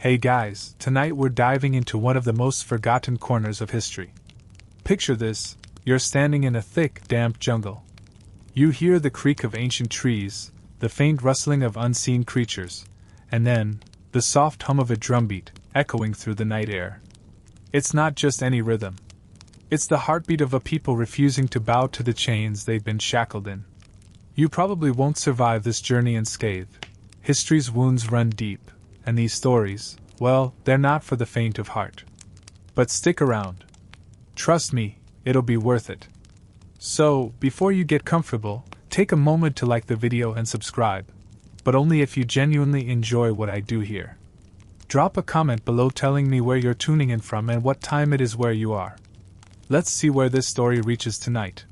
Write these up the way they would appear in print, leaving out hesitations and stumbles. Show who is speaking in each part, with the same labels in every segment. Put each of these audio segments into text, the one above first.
Speaker 1: Hey guys, tonight we're diving into one of the most forgotten corners of history. Picture this: you're standing in a thick, damp jungle. You hear the creak of ancient trees, the faint rustling of unseen creatures, and then, the soft hum of a drumbeat, echoing through the night air. It's not just any rhythm. It's the heartbeat of a people refusing to bow to the chains they've been shackled in. You probably won't survive this journey unscathed. History's wounds run deep, and these stories, well, they're not for the faint of heart. But stick around. Trust me, it'll be worth it. So, before you get comfortable, take a moment to like the video and subscribe, but only if you genuinely enjoy what I do here. Drop a comment below telling me where you're tuning in from and what time it is where you are. Let's see where this story reaches tonight.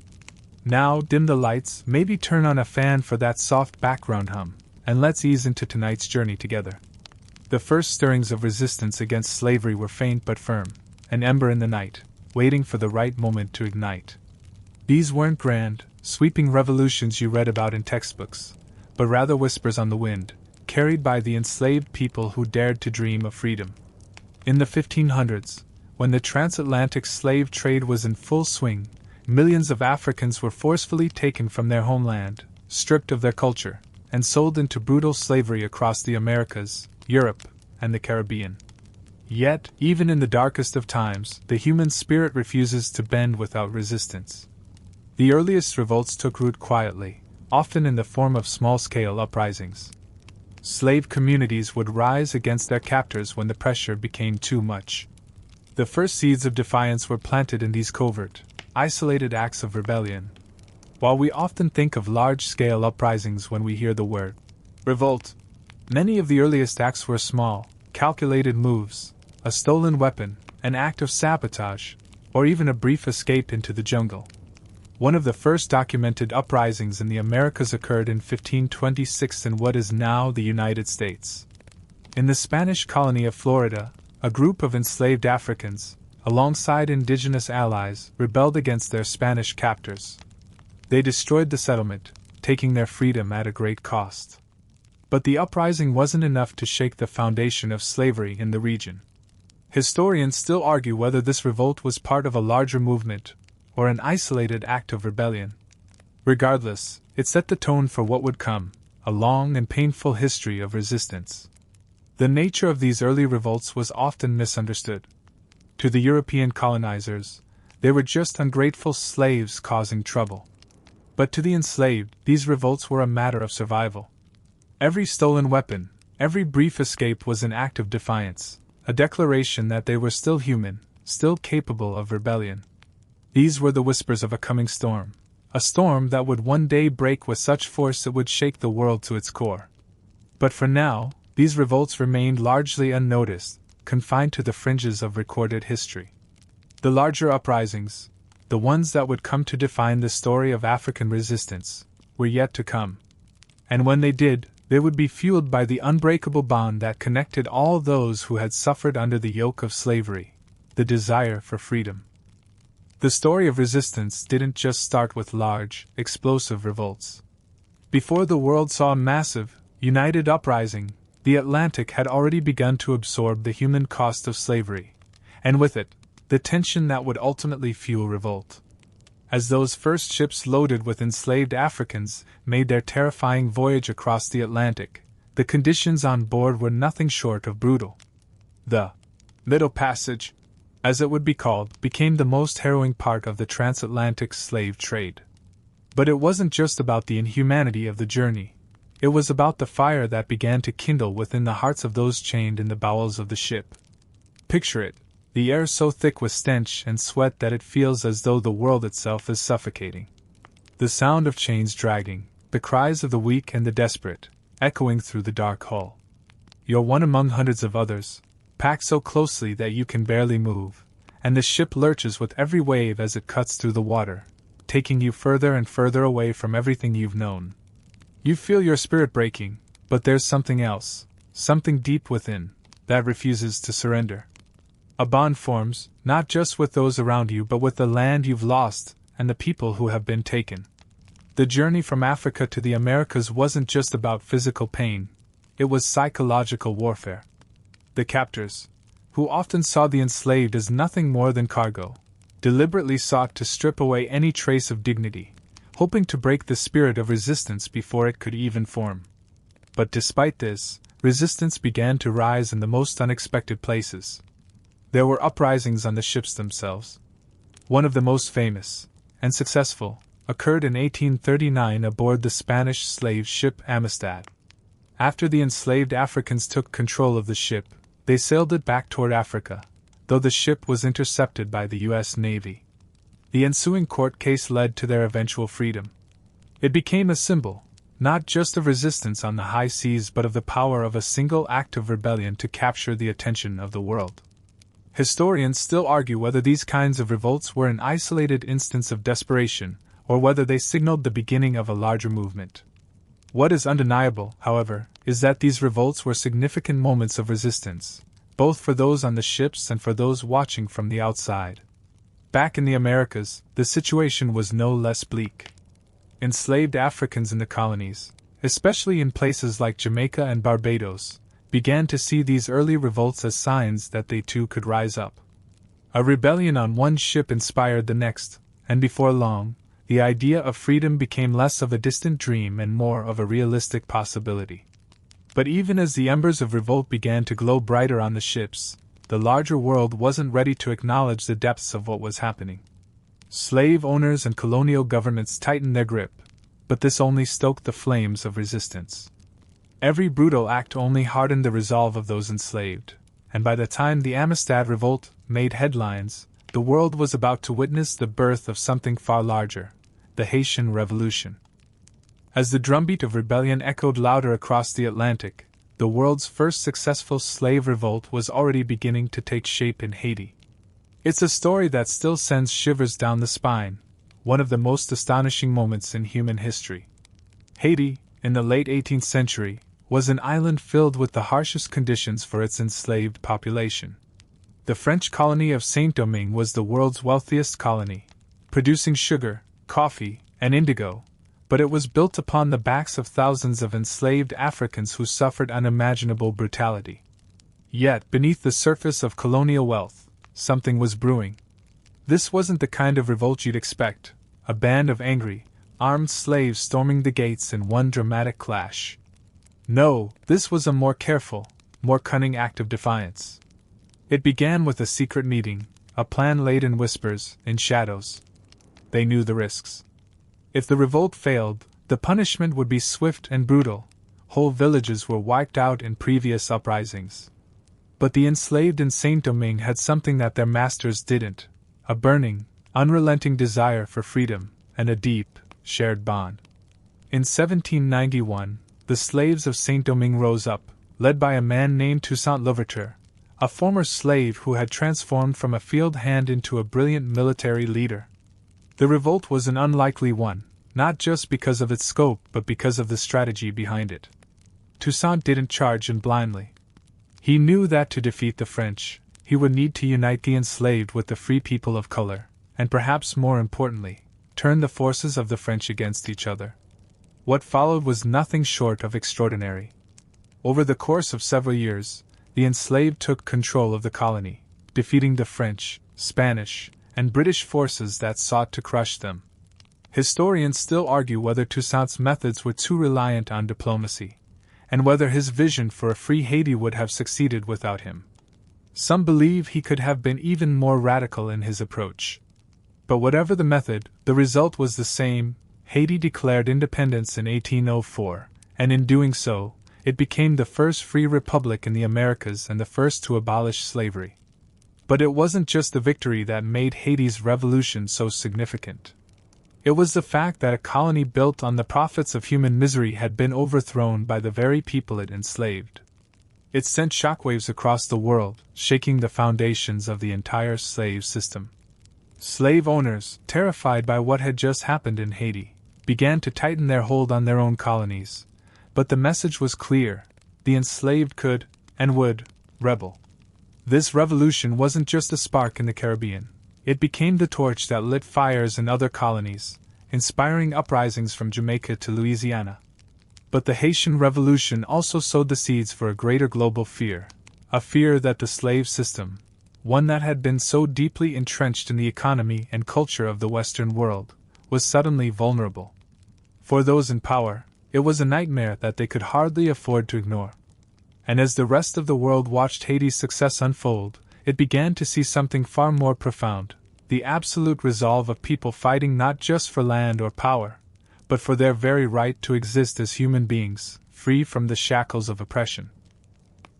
Speaker 1: Now, dim the lights, maybe turn on a fan for that soft background hum, and let's ease into tonight's journey together. The first stirrings of resistance against slavery were faint but firm, an ember in the night, waiting for the right moment to ignite. These weren't grand, sweeping revolutions you read about in textbooks, but rather whispers on the wind, carried by the enslaved people who dared to dream of freedom. In the 1500s, when the transatlantic slave trade was in full swing, millions of Africans were forcefully taken from their homeland, stripped of their culture, and sold into brutal slavery across the Americas, Europe, and the Caribbean. Yet, even in the darkest of times, the human spirit refuses to bend without resistance. The earliest revolts took root quietly, often in the form of small-scale uprisings. Slave communities would rise against their captors when the pressure became too much. The first seeds of defiance were planted in these covert, isolated acts of rebellion. While we often think of large-scale uprisings when we hear the word revolt, many of the earliest acts were small, calculated moves, a stolen weapon, an act of sabotage, or even a brief escape into the jungle. One of the first documented uprisings in the Americas occurred in 1526 in what is now the United States. In the Spanish colony of Florida, a group of enslaved Africans, alongside indigenous allies, rebelled against their Spanish captors. They destroyed the settlement, taking their freedom at a great cost. But the uprising wasn't enough to shake the foundation of slavery in the region. Historians still argue whether this revolt was part of a larger movement, or an isolated act of rebellion. Regardless, it set the tone for what would come, a long and painful history of resistance. The nature of these early revolts was often misunderstood. To the European colonizers, they were just ungrateful slaves causing trouble. But to the enslaved, these revolts were a matter of survival. Every stolen weapon, every brief escape was an act of defiance, a declaration that they were still human, still capable of rebellion. These were the whispers of a coming storm, a storm that would one day break with such force it would shake the world to its core. But for now, these revolts remained largely unnoticed, confined to the fringes of recorded history. The larger uprisings, the ones that would come to define the story of African resistance, were yet to come. And when they did, they would be fueled by the unbreakable bond that connected all those who had suffered under the yoke of slavery, the desire for freedom. The story of resistance didn't just start with large, explosive revolts. Before the world saw a massive, united uprising, the Atlantic had already begun to absorb the human cost of slavery, and with it, the tension that would ultimately fuel revolt. As those first ships loaded with enslaved Africans made their terrifying voyage across the Atlantic, the conditions on board were nothing short of brutal. The Middle Passage, as it would be called, became the most harrowing part of the transatlantic slave trade. But it wasn't just about the inhumanity of the journey. It was about the fire that began to kindle within the hearts of those chained in the bowels of the ship. Picture it, the air so thick with stench and sweat that it feels as though the world itself is suffocating. The sound of chains dragging, the cries of the weak and the desperate, echoing through the dark hull. You're one among hundreds of others, packed so closely that you can barely move, and the ship lurches with every wave as it cuts through the water, taking you further and further away from everything you've known. You feel your spirit breaking, but there's something else, something deep within, that refuses to surrender. A bond forms, not just with those around you but with the land you've lost and the people who have been taken. The journey from Africa to the Americas wasn't just about physical pain, it was psychological warfare. The captors, who often saw the enslaved as nothing more than cargo, deliberately sought to strip away any trace of dignity, hoping to break the spirit of resistance before it could even form. But despite this, resistance began to rise in the most unexpected places. There were uprisings on the ships themselves. One of the most famous, and successful, occurred in 1839 aboard the Spanish slave ship Amistad. After the enslaved Africans took control of the ship, they sailed it back toward Africa, though the ship was intercepted by the U.S. Navy. The ensuing court case led to their eventual freedom. It became a symbol, not just of resistance on the high seas but of the power of a single act of rebellion to capture the attention of the world. Historians still argue whether these kinds of revolts were an isolated instance of desperation, or whether they signaled the beginning of a larger movement. What is undeniable, however, is that these revolts were significant moments of resistance, both for those on the ships and for those watching from the outside. Back in the Americas, the situation was no less bleak. Enslaved Africans in the colonies, especially in places like Jamaica and Barbados, began to see these early revolts as signs that they too could rise up. A rebellion on one ship inspired the next, and before long, the idea of freedom became less of a distant dream and more of a realistic possibility. But even as the embers of revolt began to glow brighter on the ships, the larger world wasn't ready to acknowledge the depths of what was happening. Slave owners and colonial governments tightened their grip, but this only stoked the flames of resistance. Every brutal act only hardened the resolve of those enslaved, and by the time the Amistad Revolt made headlines, the world was about to witness the birth of something far larger, the Haitian Revolution. As the drumbeat of rebellion echoed louder across the Atlantic, the world's first successful slave revolt was already beginning to take shape in Haiti. It's a story that still sends shivers down the spine, one of the most astonishing moments in human history. Haiti, in the late 18th century, was an island filled with the harshest conditions for its enslaved population. The French colony of Saint-Domingue was the world's wealthiest colony, producing sugar, coffee, and indigo, but it was built upon the backs of thousands of enslaved Africans who suffered unimaginable brutality. Yet, beneath the surface of colonial wealth, something was brewing. This wasn't the kind of revolt you'd expect, a band of angry, armed slaves storming the gates in one dramatic clash. No, this was a more careful, more cunning act of defiance. It began with a secret meeting, a plan laid in whispers, in shadows. They knew the risks. If the revolt failed, the punishment would be swift and brutal. Whole villages were wiped out in previous uprisings. But the enslaved in Saint-Domingue had something that their masters didn't: a burning, unrelenting desire for freedom, and a deep, shared bond. In 1791, the slaves of Saint-Domingue rose up, led by a man named Toussaint Louverture, a former slave who had transformed from a field hand into a brilliant military leader. The revolt was an unlikely one, not just because of its scope but because of the strategy behind it. Toussaint didn't charge in blindly. He knew that to defeat the French, he would need to unite the enslaved with the free people of color, and perhaps more importantly, turn the forces of the French against each other. What followed was nothing short of extraordinary. Over the course of several years, the enslaved took control of the colony, defeating the French, Spanish, and British forces that sought to crush them. Historians still argue whether Toussaint's methods were too reliant on diplomacy, and whether his vision for a free Haiti would have succeeded without him. Some believe he could have been even more radical in his approach. But whatever the method, the result was the same. Haiti declared independence in 1804, and in doing so, it became the first free republic in the Americas and the first to abolish slavery. But it wasn't just the victory that made Haiti's revolution so significant. It was the fact that a colony built on the profits of human misery had been overthrown by the very people it enslaved. It sent shockwaves across the world, shaking the foundations of the entire slave system. Slave owners, terrified by what had just happened in Haiti, began to tighten their hold on their own colonies. But the message was clear: the enslaved could, and would, rebel. This revolution wasn't just a spark in the Caribbean. It became the torch that lit fires in other colonies, inspiring uprisings from Jamaica to Louisiana. But the Haitian Revolution also sowed the seeds for a greater global fear, a fear that the slave system, one that had been so deeply entrenched in the economy and culture of the Western world, was suddenly vulnerable. For those in power, it was a nightmare that they could hardly afford to ignore. And as the rest of the world watched Haiti's success unfold, it began to see something far more profound: the absolute resolve of people fighting not just for land or power, but for their very right to exist as human beings, free from the shackles of oppression.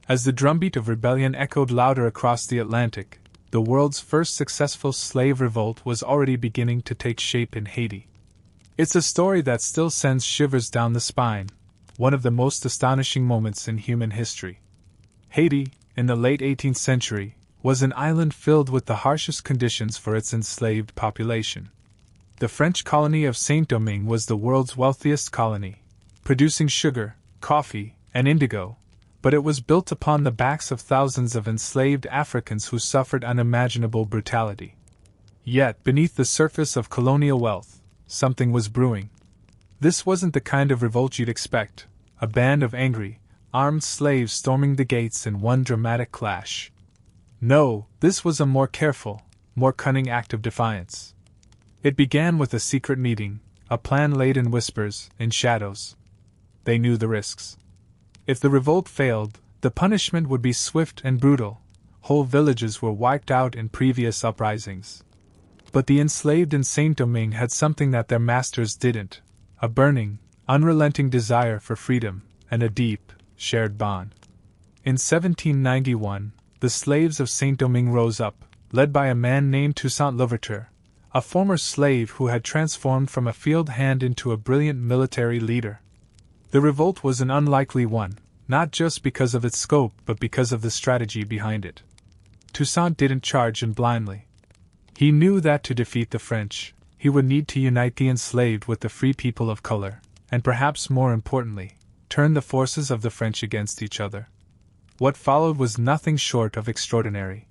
Speaker 1: As the drumbeat of rebellion echoed louder across the Atlantic, the world's first successful slave revolt was already beginning to take shape in Haiti. It's a story that still sends shivers down the spine, one of the most astonishing moments in human history. Haiti, in the late 18th century, was an island filled with the harshest conditions for its enslaved population. The French colony of Saint-Domingue was the world's wealthiest colony, producing sugar, coffee, and indigo, but it was built upon the backs of thousands of enslaved Africans who suffered unimaginable brutality. Yet, beneath the surface of colonial wealth, something was brewing. This wasn't the kind of revolt you'd expect, a band of angry, armed slaves storming the gates in one dramatic clash. No, this was a more careful, more cunning act of defiance. It began with a secret meeting, a plan laid in whispers, in shadows. They knew the risks. If the revolt failed, the punishment would be swift and brutal. Whole villages were wiped out in previous uprisings. But the enslaved in Saint-Domingue had something that their masters didn't: a burning, unrelenting desire for freedom, and a deep, shared bond. In 1791, the slaves of Saint-Domingue rose up, led by a man named Toussaint Louverture, a former slave who had transformed from a field hand into a brilliant military leader. The revolt was an unlikely one, not just because of its scope but because of the strategy behind it. Toussaint didn't charge in blindly. He knew that to defeat the French, he would need to unite the enslaved with the free people of color, and perhaps more importantly, turn the forces of the French against each other. What followed was nothing short of extraordinary.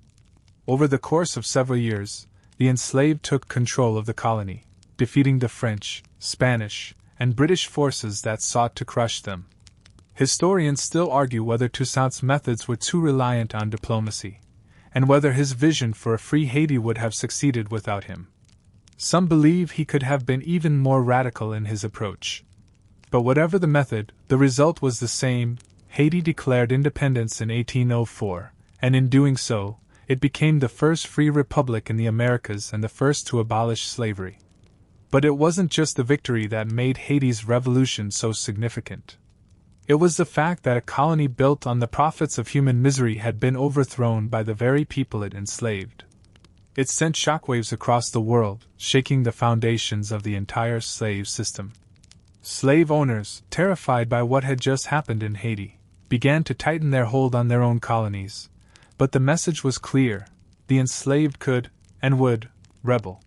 Speaker 1: Over the course of several years, the enslaved took control of the colony, defeating the French, Spanish, and British forces that sought to crush them. Historians still argue whether Toussaint's methods were too reliant on diplomacy, and whether his vision for a free Haiti would have succeeded without him. Some believe he could have been even more radical in his approach. But whatever the method, the result was the same. Haiti declared independence in 1804, and in doing so, it became the first free republic in the Americas and the first to abolish slavery. But it wasn't just the victory that made Haiti's revolution so significant. It was the fact that a colony built on the profits of human misery had been overthrown by the very people it enslaved. It sent shockwaves across the world, shaking the foundations of the entire slave system. Slave owners, terrified by what had just happened in Haiti, began to tighten their hold on their own colonies. But the message was clear: the enslaved could, and would, rebel.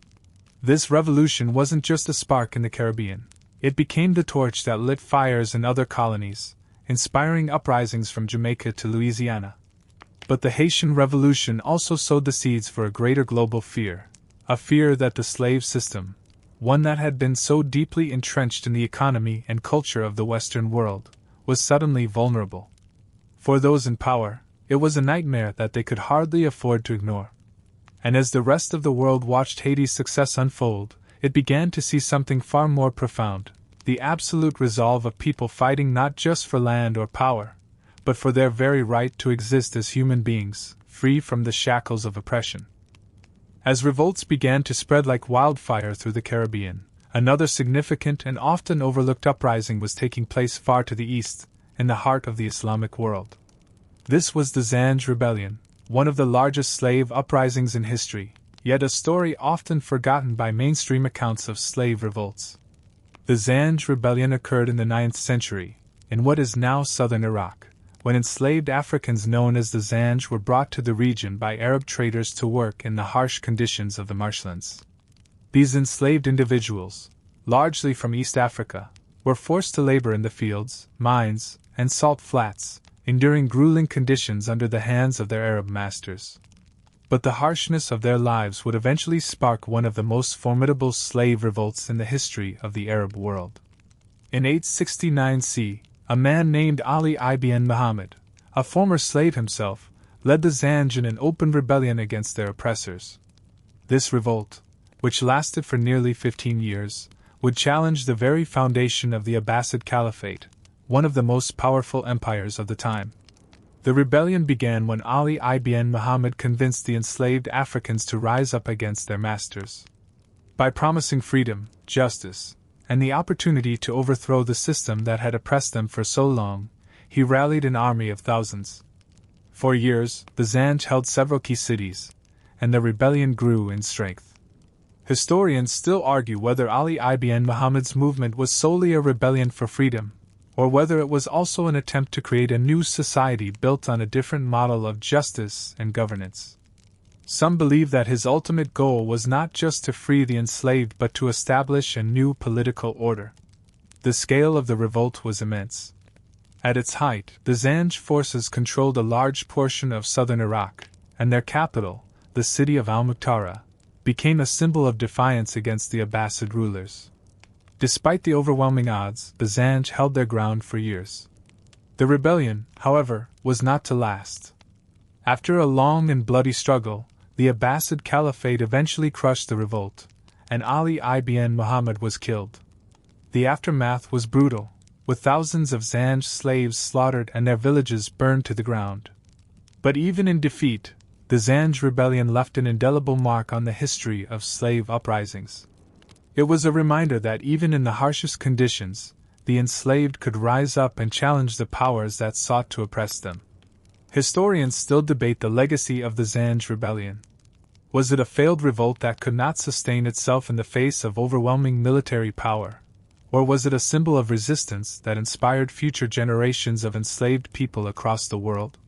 Speaker 1: This revolution wasn't just a spark in the Caribbean. It became the torch that lit fires in other colonies, inspiring uprisings from Jamaica to Louisiana. But the Haitian Revolution also sowed the seeds for a greater global fear, a fear that the slave system, one that had been so deeply entrenched in the economy and culture of the Western world, was suddenly vulnerable. For those in power, it was a nightmare that they could hardly afford to ignore. And as the rest of the world watched Haiti's success unfold, it began to see something far more profound: the absolute resolve of people fighting not just for land or power, but for their very right to exist as human beings, free from the shackles of oppression. As revolts began to spread like wildfire through the Caribbean, another significant and often overlooked uprising was taking place far to the east, in the heart of the Islamic world. This was the Zanj Rebellion, one of the largest slave uprisings in history, yet a story often forgotten by mainstream accounts of slave revolts. The Zanj Rebellion occurred in the 9th century, in what is now southern Iraq, when enslaved Africans known as the Zanj were brought to the region by Arab traders to work in the harsh conditions of the marshlands. These enslaved individuals, largely from East Africa, were forced to labor in the fields, mines, and salt flats, enduring grueling conditions under the hands of their Arab masters. But the harshness of their lives would eventually spark one of the most formidable slave revolts in the history of the Arab world. In 869 C, a man named Ali ibn Muhammad, a former slave himself, led the Zanj in an open rebellion against their oppressors. This revolt, which lasted for nearly 15 years, would challenge the very foundation of the Abbasid Caliphate, one of the most powerful empires of the time. The rebellion began when Ali ibn Muhammad convinced the enslaved Africans to rise up against their masters. By promising freedom, justice, and the opportunity to overthrow the system that had oppressed them for so long, he rallied an army of thousands. For years, the Zanj held several key cities, and the rebellion grew in strength. Historians still argue whether Ali ibn Muhammad's movement was solely a rebellion for freedom, or whether it was also an attempt to create a new society built on a different model of justice and governance. Some believe that his ultimate goal was not just to free the enslaved but to establish a new political order. The scale of the revolt was immense. At its height, the Zanj forces controlled a large portion of southern Iraq, and their capital, the city of al-Muqtara, became a symbol of defiance against the Abbasid rulers. Despite the overwhelming odds, the Zanj held their ground for years. The rebellion, however, was not to last. After a long and bloody struggle, the Abbasid Caliphate eventually crushed the revolt, and Ali ibn Muhammad was killed. The aftermath was brutal, with thousands of Zanj slaves slaughtered and their villages burned to the ground. But even in defeat, the Zanj rebellion left an indelible mark on the history of slave uprisings. It was a reminder that even in the harshest conditions, the enslaved could rise up and challenge the powers that sought to oppress them. Historians still debate the legacy of the Zanj rebellion. Was it a failed revolt that could not sustain itself in the face of overwhelming military power? Or was it a symbol of resistance that inspired future generations of enslaved people across the world?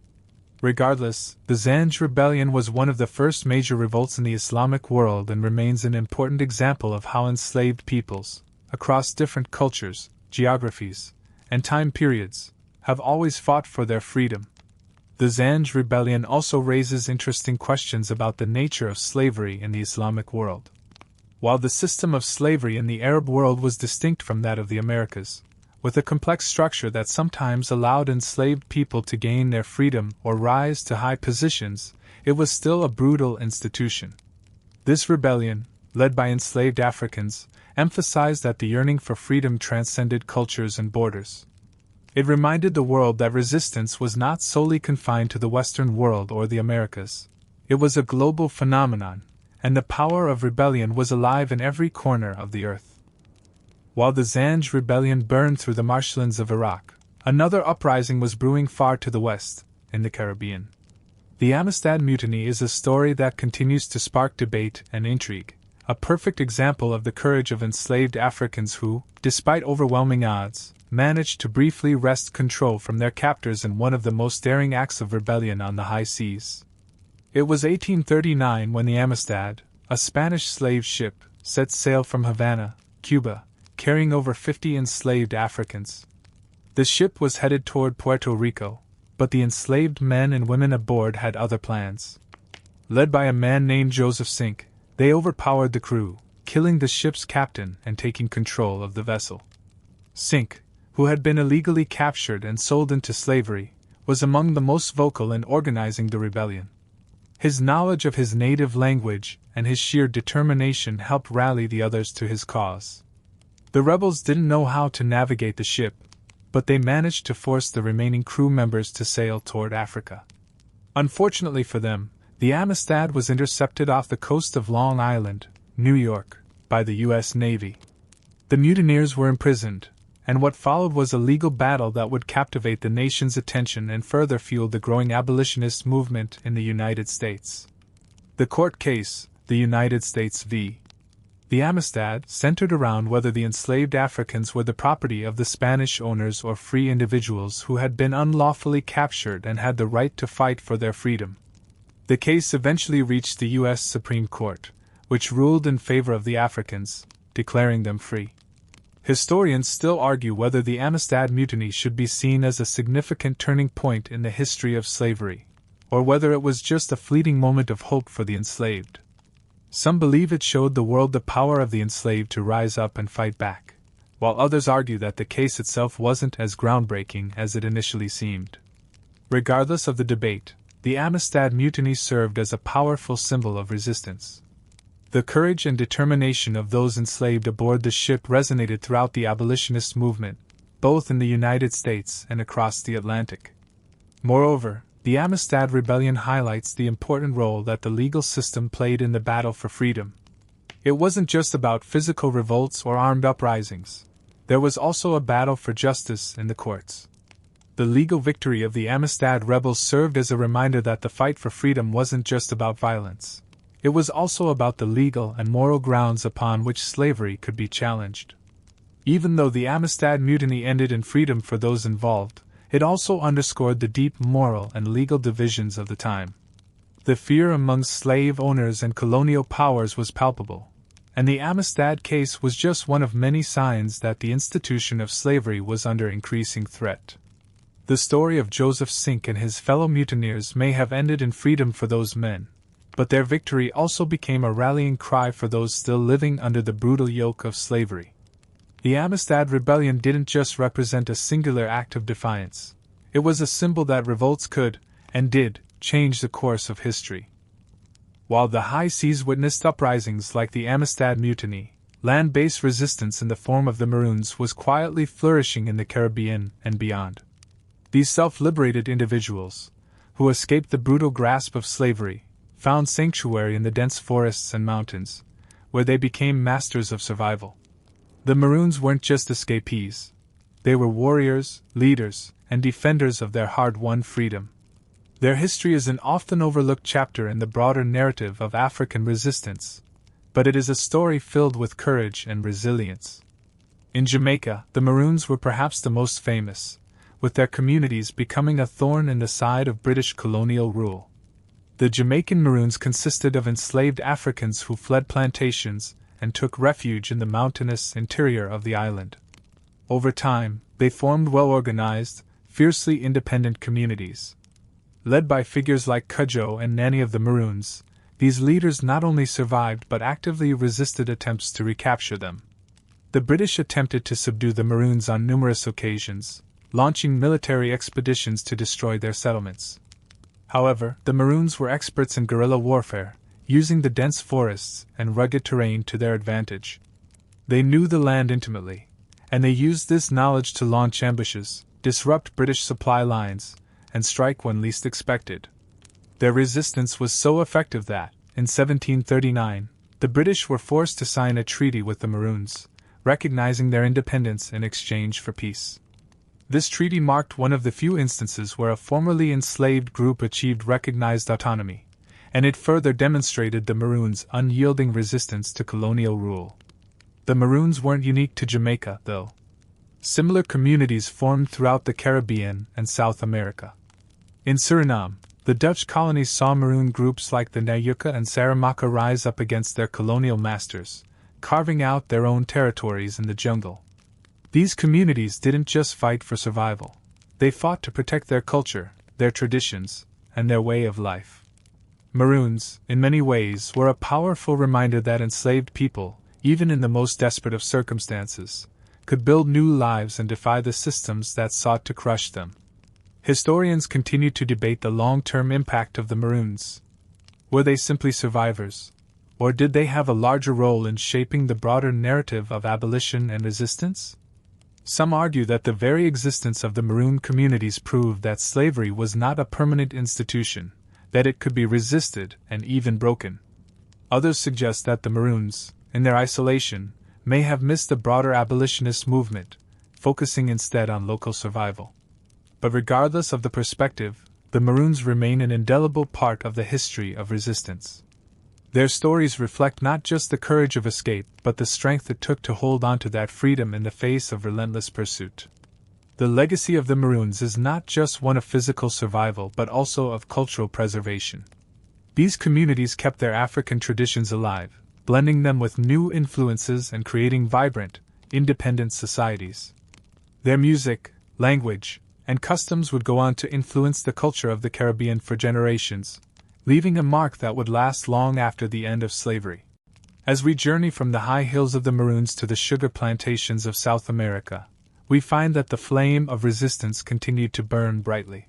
Speaker 1: Regardless, the Zanj rebellion was one of the first major revolts in the Islamic world and remains an important example of how enslaved peoples, across different cultures, geographies, and time periods, have always fought for their freedom. The Zanj rebellion also raises interesting questions about the nature of slavery in the Islamic world. While the system of slavery in the Arab world was distinct from that of the Americas, with a complex structure that sometimes allowed enslaved people to gain their freedom or rise to high positions, it was still a brutal institution. This rebellion, led by enslaved Africans, emphasized that the yearning for freedom transcended cultures and borders. It reminded the world that resistance was not solely confined to the Western world or the Americas. It was a global phenomenon, and the power of rebellion was alive in every corner of the earth. While the Zanj rebellion burned through the marshlands of Iraq, another uprising was brewing far to the west, in the Caribbean. The Amistad Mutiny is a story that continues to spark debate and intrigue, a perfect example of the courage of enslaved Africans who, despite overwhelming odds, managed to briefly wrest control from their captors in one of the most daring acts of rebellion on the high seas. It was 1839 when the Amistad, a Spanish slave ship, set sail from Havana, Cuba, carrying over 50 enslaved Africans. The ship was headed toward Puerto Rico, but the enslaved men and women aboard had other plans. Led by a man named Joseph Sink, they overpowered the crew, killing the ship's captain and taking control of the vessel. Sink, who had been illegally captured and sold into slavery, was among the most vocal in organizing the rebellion. His knowledge of his native language and his sheer determination helped rally the others to his cause. The rebels didn't know how to navigate the ship, but they managed to force the remaining crew members to sail toward Africa. Unfortunately for them, the Amistad was intercepted off the coast of Long Island, New York, by the U.S. Navy. The mutineers were imprisoned, and what followed was a legal battle that would captivate the nation's attention and further fuel the growing abolitionist movement in the United States. The court case, the United States v. The Amistad, centered around whether the enslaved Africans were the property of the Spanish owners or free individuals who had been unlawfully captured and had the right to fight for their freedom. The case eventually reached the U.S. Supreme Court, which ruled in favor of the Africans, declaring them free. Historians still argue whether the Amistad Mutiny should be seen as a significant turning point in the history of slavery, or whether it was just a fleeting moment of hope for the enslaved. Some believe it showed the world the power of the enslaved to rise up and fight back, while others argue that the case itself wasn't as groundbreaking as it initially seemed. Regardless of the debate, the Amistad Mutiny served as a powerful symbol of resistance. The courage and determination of those enslaved aboard the ship resonated throughout the abolitionist movement, both in the United States and across the Atlantic. Moreover, the Amistad Rebellion highlights the important role that the legal system played in the battle for freedom. It wasn't just about physical revolts or armed uprisings. There was also a battle for justice in the courts. The legal victory of the Amistad rebels served as a reminder that the fight for freedom wasn't just about violence. It was also about the legal and moral grounds upon which slavery could be challenged. Even though the Amistad Mutiny ended in freedom for those involved, it also underscored the deep moral and legal divisions of the time. The fear among slave owners and colonial powers was palpable, and the Amistad case was just one of many signs that the institution of slavery was under increasing threat. The story of Joseph Sink and his fellow mutineers may have ended in freedom for those men, but their victory also became a rallying cry for those still living under the brutal yoke of slavery. The Amistad Rebellion didn't just represent a singular act of defiance. It was a symbol that revolts could, and did, change the course of history. While the high seas witnessed uprisings like the Amistad Mutiny, land-based resistance in the form of the Maroons was quietly flourishing in the Caribbean and beyond. These self-liberated individuals, who escaped the brutal grasp of slavery, found sanctuary in the dense forests and mountains, where they became masters of survival. The Maroons weren't just escapees. They were warriors, leaders, and defenders of their hard-won freedom. Their history is an often overlooked chapter in the broader narrative of African resistance, but it is a story filled with courage and resilience. In Jamaica, the Maroons were perhaps the most famous, with their communities becoming a thorn in the side of British colonial rule. The Jamaican Maroons consisted of enslaved Africans who fled plantations and took refuge in the mountainous interior of the island. Over time, they formed well-organized, fiercely independent communities. Led by figures like Cudjoe and Nanny of the Maroons, these leaders not only survived but actively resisted attempts to recapture them. The British attempted to subdue the Maroons on numerous occasions, launching military expeditions to destroy their settlements. However, the Maroons were experts in guerrilla warfare, using the dense forests and rugged terrain to their advantage. They knew the land intimately, and they used this knowledge to launch ambushes, disrupt British supply lines, and strike when least expected. Their resistance was so effective that, in 1739, the British were forced to sign a treaty with the Maroons, recognizing their independence in exchange for peace. This treaty marked one of the few instances where a formerly enslaved group achieved recognized autonomy, and it further demonstrated the Maroons' unyielding resistance to colonial rule. The Maroons weren't unique to Jamaica, though. Similar communities formed throughout the Caribbean and South America. In Suriname, the Dutch colonies saw Maroon groups like the Nayuka and Saramaka rise up against their colonial masters, carving out their own territories in the jungle. These communities didn't just fight for survival. They fought to protect their culture, their traditions, and their way of life. Maroons, in many ways, were a powerful reminder that enslaved people, even in the most desperate of circumstances, could build new lives and defy the systems that sought to crush them. Historians continue to debate the long-term impact of the Maroons. Were they simply survivors, or did they have a larger role in shaping the broader narrative of abolition and resistance? Some argue that the very existence of the Maroon communities proved that slavery was not a permanent institution, that it could be resisted and even broken. Others suggest that the Maroons, in their isolation, may have missed the broader abolitionist movement, focusing instead on local survival. But regardless of the perspective, the Maroons remain an indelible part of the history of resistance. Their stories reflect not just the courage of escape, but the strength it took to hold on to that freedom in the face of relentless pursuit. The legacy of the Maroons is not just one of physical survival but also of cultural preservation. These communities kept their African traditions alive, blending them with new influences and creating vibrant, independent societies. Their music, language, and customs would go on to influence the culture of the Caribbean for generations, leaving a mark that would last long after the end of slavery. As we journey from the high hills of the Maroons to the sugar plantations of South America, we find that the flame of resistance continued to burn brightly.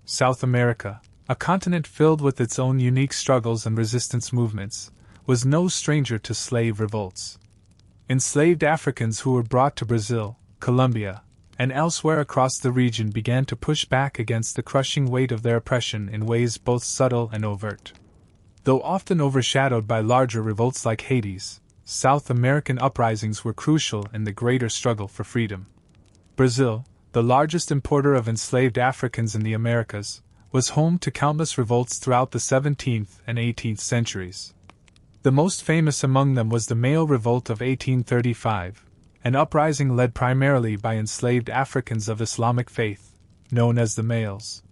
Speaker 1: South America, a continent filled with its own unique struggles and resistance movements, was no stranger to slave revolts. Enslaved Africans who were brought to Brazil, Colombia, and elsewhere across the region began to push back against the crushing weight of their oppression in ways both subtle and overt. Though often overshadowed by larger revolts like Haiti's, South American uprisings were crucial in the greater struggle for freedom. Brazil, the largest importer of enslaved Africans in the Americas, was home to countless revolts throughout the 17th and 18th centuries. The most famous among them was the Mayo Revolt of 1835, an uprising led primarily by enslaved Africans of Islamic faith, known as the Mayos.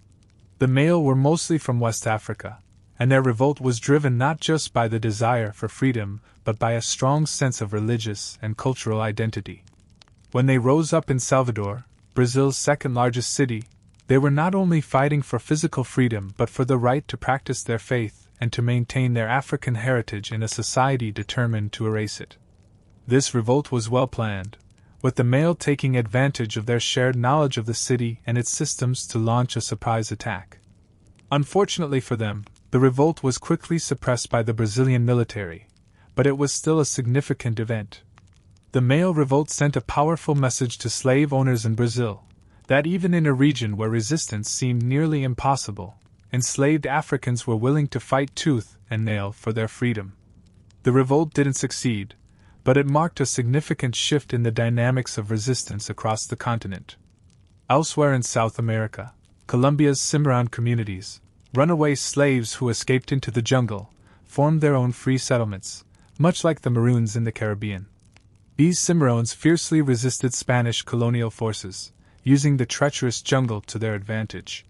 Speaker 1: The Mayo were mostly from West Africa, and their revolt was driven not just by the desire for freedom but by a strong sense of religious and cultural identity. When they rose up in Salvador, Brazil's second-largest city, they were not only fighting for physical freedom but for the right to practice their faith and to maintain their African heritage in a society determined to erase it. This revolt was well planned, with the Mayo taking advantage of their shared knowledge of the city and its systems to launch a surprise attack. Unfortunately for them, the revolt was quickly suppressed by the Brazilian military, but it was still a significant event. The Mayo Revolt sent a powerful message to slave owners in Brazil, that even in a region where resistance seemed nearly impossible, enslaved Africans were willing to fight tooth and nail for their freedom. The revolt didn't succeed, but it marked a significant shift in the dynamics of resistance across the continent. Elsewhere in South America, Colombia's Cimarron communities, runaway slaves who escaped into the jungle, formed their own free settlements, much like the Maroons in the Caribbean. These Cimarrones fiercely resisted Spanish colonial forces, using the treacherous jungle to their advantage.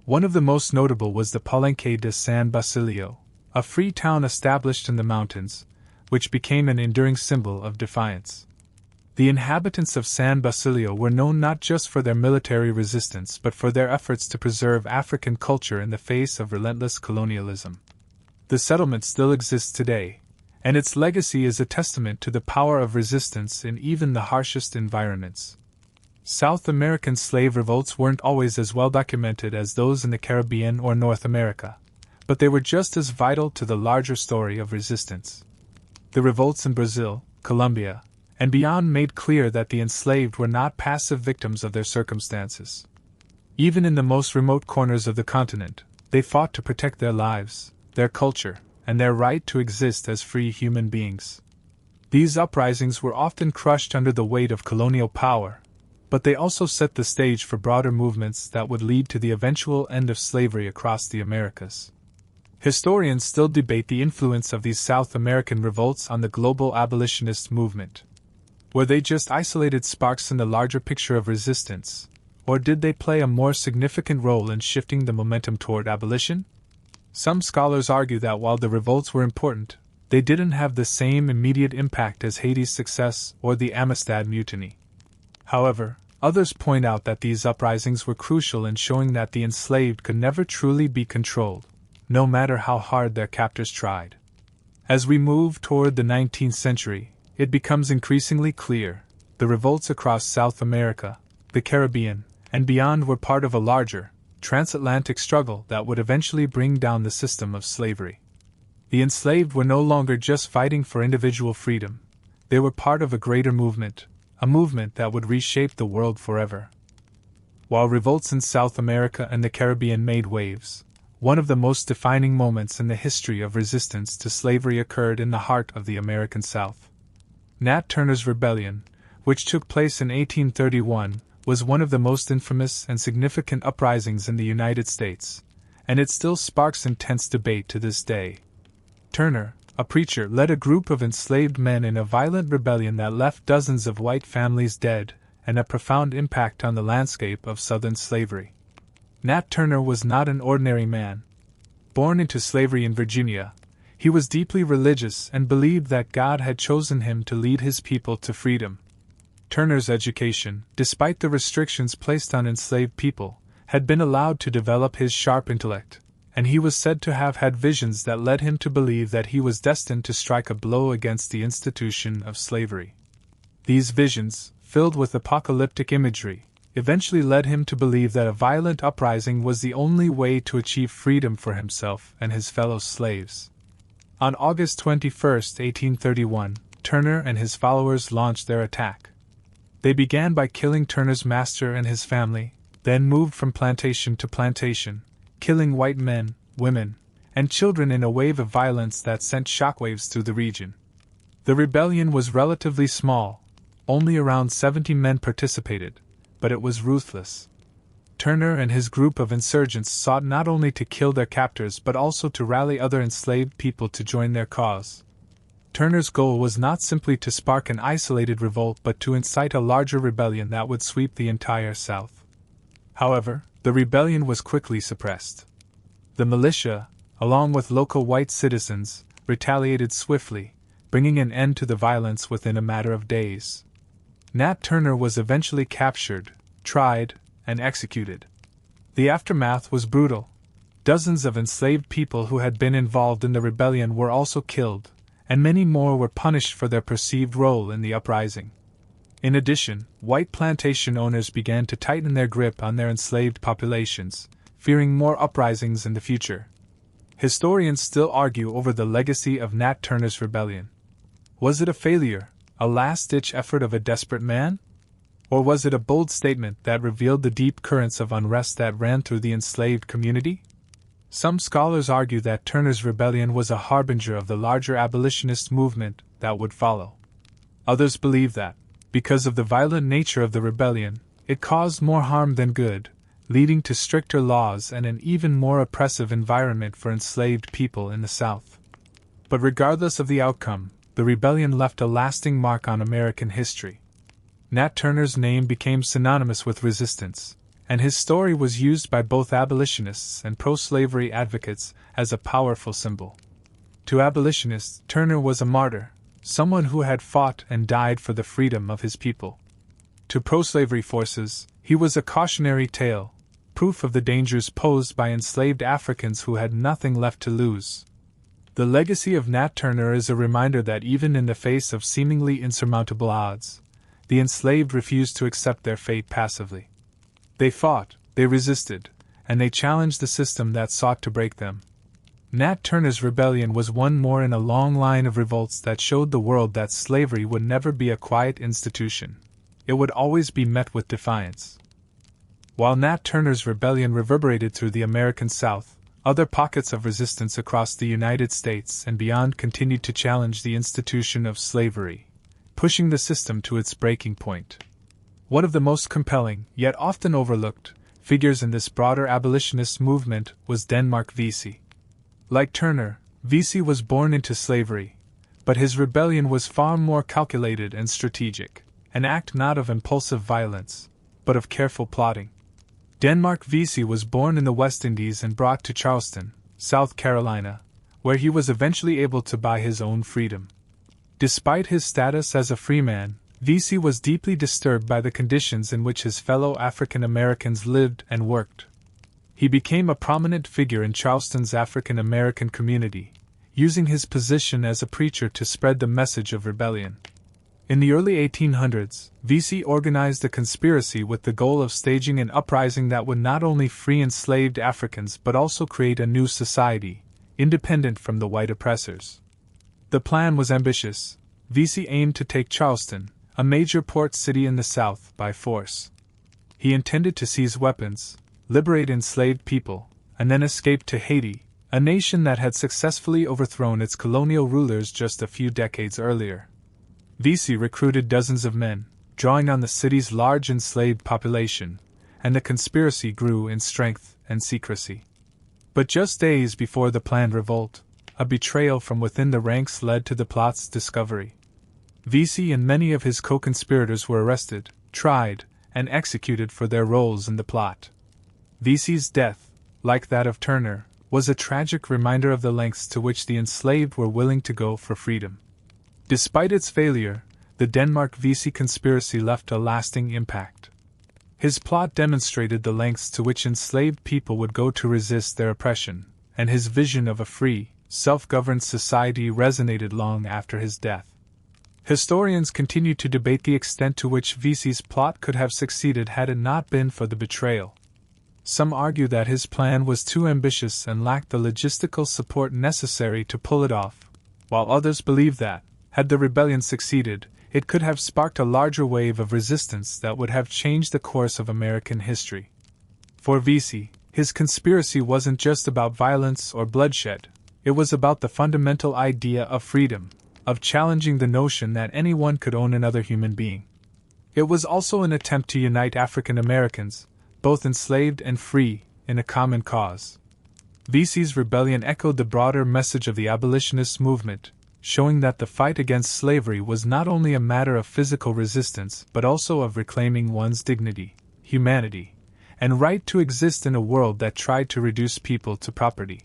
Speaker 1: One of the most notable was the Palenque de San Basilio, a free town established in the mountains, which became an enduring symbol of defiance. The inhabitants of San Basilio were known not just for their military resistance but for their efforts to preserve African culture in the face of relentless colonialism. The settlement still exists today, and its legacy is a testament to the power of resistance in even the harshest environments. South American slave revolts weren't always as well documented as those in the Caribbean or North America, but they were just as vital to the larger story of resistance. The revolts in Brazil, Colombia, and beyond made clear that the enslaved were not passive victims of their circumstances. Even in the most remote corners of the continent, they fought to protect their lives, their culture, and their right to exist as free human beings. These uprisings were often crushed under the weight of colonial power, but they also set the stage for broader movements that would lead to the eventual end of slavery across the Americas. Historians still debate the influence of these South American revolts on the global abolitionist movement. Were they just isolated sparks in the larger picture of resistance, or did they play a more significant role in shifting the momentum toward abolition? Some scholars argue that while the revolts were important, they didn't have the same immediate impact as Haiti's success or the Amistad Mutiny. However, others point out that these uprisings were crucial in showing that the enslaved could never truly be controlled, no matter how hard their captors tried. As we move toward the 19th century, it becomes increasingly clear the revolts across South America, the Caribbean, and beyond were part of a larger, transatlantic struggle that would eventually bring down the system of slavery. The enslaved were no longer just fighting for individual freedom, they were part of a greater movement, a movement that would reshape the world forever. While revolts in South America and the Caribbean made waves, one of the most defining moments in the history of resistance to slavery occurred in the heart of the American South. Nat Turner's Rebellion, which took place in 1831, was one of the most infamous and significant uprisings in the United States, and it still sparks intense debate to this day. Turner, a preacher, led a group of enslaved men in a violent rebellion that left dozens of white families dead and a profound impact on the landscape of Southern slavery. Nat Turner was not an ordinary man. Born into slavery in Virginia, he was deeply religious and believed that God had chosen him to lead his people to freedom. Turner's education, despite the restrictions placed on enslaved people, had been allowed to develop his sharp intellect, and he was said to have had visions that led him to believe that he was destined to strike a blow against the institution of slavery. These visions, filled with apocalyptic imagery, eventually led him to believe that a violent uprising was the only way to achieve freedom for himself and his fellow slaves. On August 21, 1831, Turner and his followers launched their attack. They began by killing Turner's master and his family, then moved from plantation to plantation, killing white men, women, and children in a wave of violence that sent shockwaves through the region. The rebellion was relatively small, only around 70 men participated, but it was ruthless. Turner and his group of insurgents sought not only to kill their captors but also to rally other enslaved people to join their cause. Turner's goal was not simply to spark an isolated revolt but to incite a larger rebellion that would sweep the entire South. However, the rebellion was quickly suppressed. The militia, along with local white citizens, retaliated swiftly, bringing an end to the violence within a matter of days. Nat Turner was eventually captured, tried, and executed. The aftermath was brutal. Dozens of enslaved people who had been involved in the rebellion were also killed, and many more were punished for their perceived role in the uprising. In addition, white plantation owners began to tighten their grip on their enslaved populations, fearing more uprisings in the future. Historians still argue over the legacy of Nat Turner's rebellion. Was it a failure, a last-ditch effort of a desperate man? Or was it a bold statement that revealed the deep currents of unrest that ran through the enslaved community? Some scholars argue that Turner's rebellion was a harbinger of the larger abolitionist movement that would follow. Others believe that, because of the violent nature of the rebellion, it caused more harm than good, leading to stricter laws and an even more oppressive environment for enslaved people in the South. But regardless of the outcome, the rebellion left a lasting mark on American history. Nat Turner's name became synonymous with resistance, and his story was used by both abolitionists and pro-slavery advocates as a powerful symbol. To abolitionists, Turner was a martyr, someone who had fought and died for the freedom of his people. To pro-slavery forces, he was a cautionary tale, proof of the dangers posed by enslaved Africans who had nothing left to lose. The legacy of Nat Turner is a reminder that even in the face of seemingly insurmountable odds, the enslaved refused to accept their fate passively. They fought, they resisted, and they challenged the system that sought to break them. Nat Turner's rebellion was one more in a long line of revolts that showed the world that slavery would never be a quiet institution. It would always be met with defiance. While Nat Turner's rebellion reverberated through the American South, other pockets of resistance across the United States and beyond continued to challenge the institution of slavery, pushing the system to its breaking point. One of the most compelling, yet often overlooked, figures in this broader abolitionist movement was Denmark Vesey. Like Turner, Vesey was born into slavery, but his rebellion was far more calculated and strategic, an act not of impulsive violence, but of careful plotting. Denmark Vesey was born in the West Indies and brought to Charleston, South Carolina, where he was eventually able to buy his own freedom. Despite his status as a free man, Vesey was deeply disturbed by the conditions in which his fellow African Americans lived and worked. He became a prominent figure in Charleston's African American community, using his position as a preacher to spread the message of rebellion. In the early 1800s, Vesey organized a conspiracy with the goal of staging an uprising that would not only free enslaved Africans but also create a new society, independent from the white oppressors. The plan was ambitious. Vesey aimed to take Charleston, a major port city in the South, by force. He intended to seize weapons, liberate enslaved people, and then escape to Haiti, a nation that had successfully overthrown its colonial rulers just a few decades earlier. Vesey recruited dozens of men, drawing on the city's large enslaved population, and the conspiracy grew in strength and secrecy. But just days before the planned revolt, a betrayal from within the ranks led to the plot's discovery. Vesey and many of his co-conspirators were arrested, tried, and executed for their roles in the plot. Vesey's death, like that of Turner, was a tragic reminder of the lengths to which the enslaved were willing to go for freedom. Despite its failure, the Denmark Vesey conspiracy left a lasting impact. His plot demonstrated the lengths to which enslaved people would go to resist their oppression, and his vision of a free, self-governed society resonated long after his death. Historians continue to debate the extent to which Vesey's plot could have succeeded had it not been for the betrayal. Some argue that his plan was too ambitious and lacked the logistical support necessary to pull it off, while others believe that, had the rebellion succeeded, it could have sparked a larger wave of resistance that would have changed the course of American history. For Vesey, his conspiracy wasn't just about violence or bloodshed, it was about the fundamental idea of freedom, of challenging the notion that anyone could own another human being. It was also an attempt to unite African Americans, both enslaved and free, in a common cause. Vesey's rebellion echoed the broader message of the abolitionist movement, showing that the fight against slavery was not only a matter of physical resistance but also of reclaiming one's dignity, humanity, and right to exist in a world that tried to reduce people to property.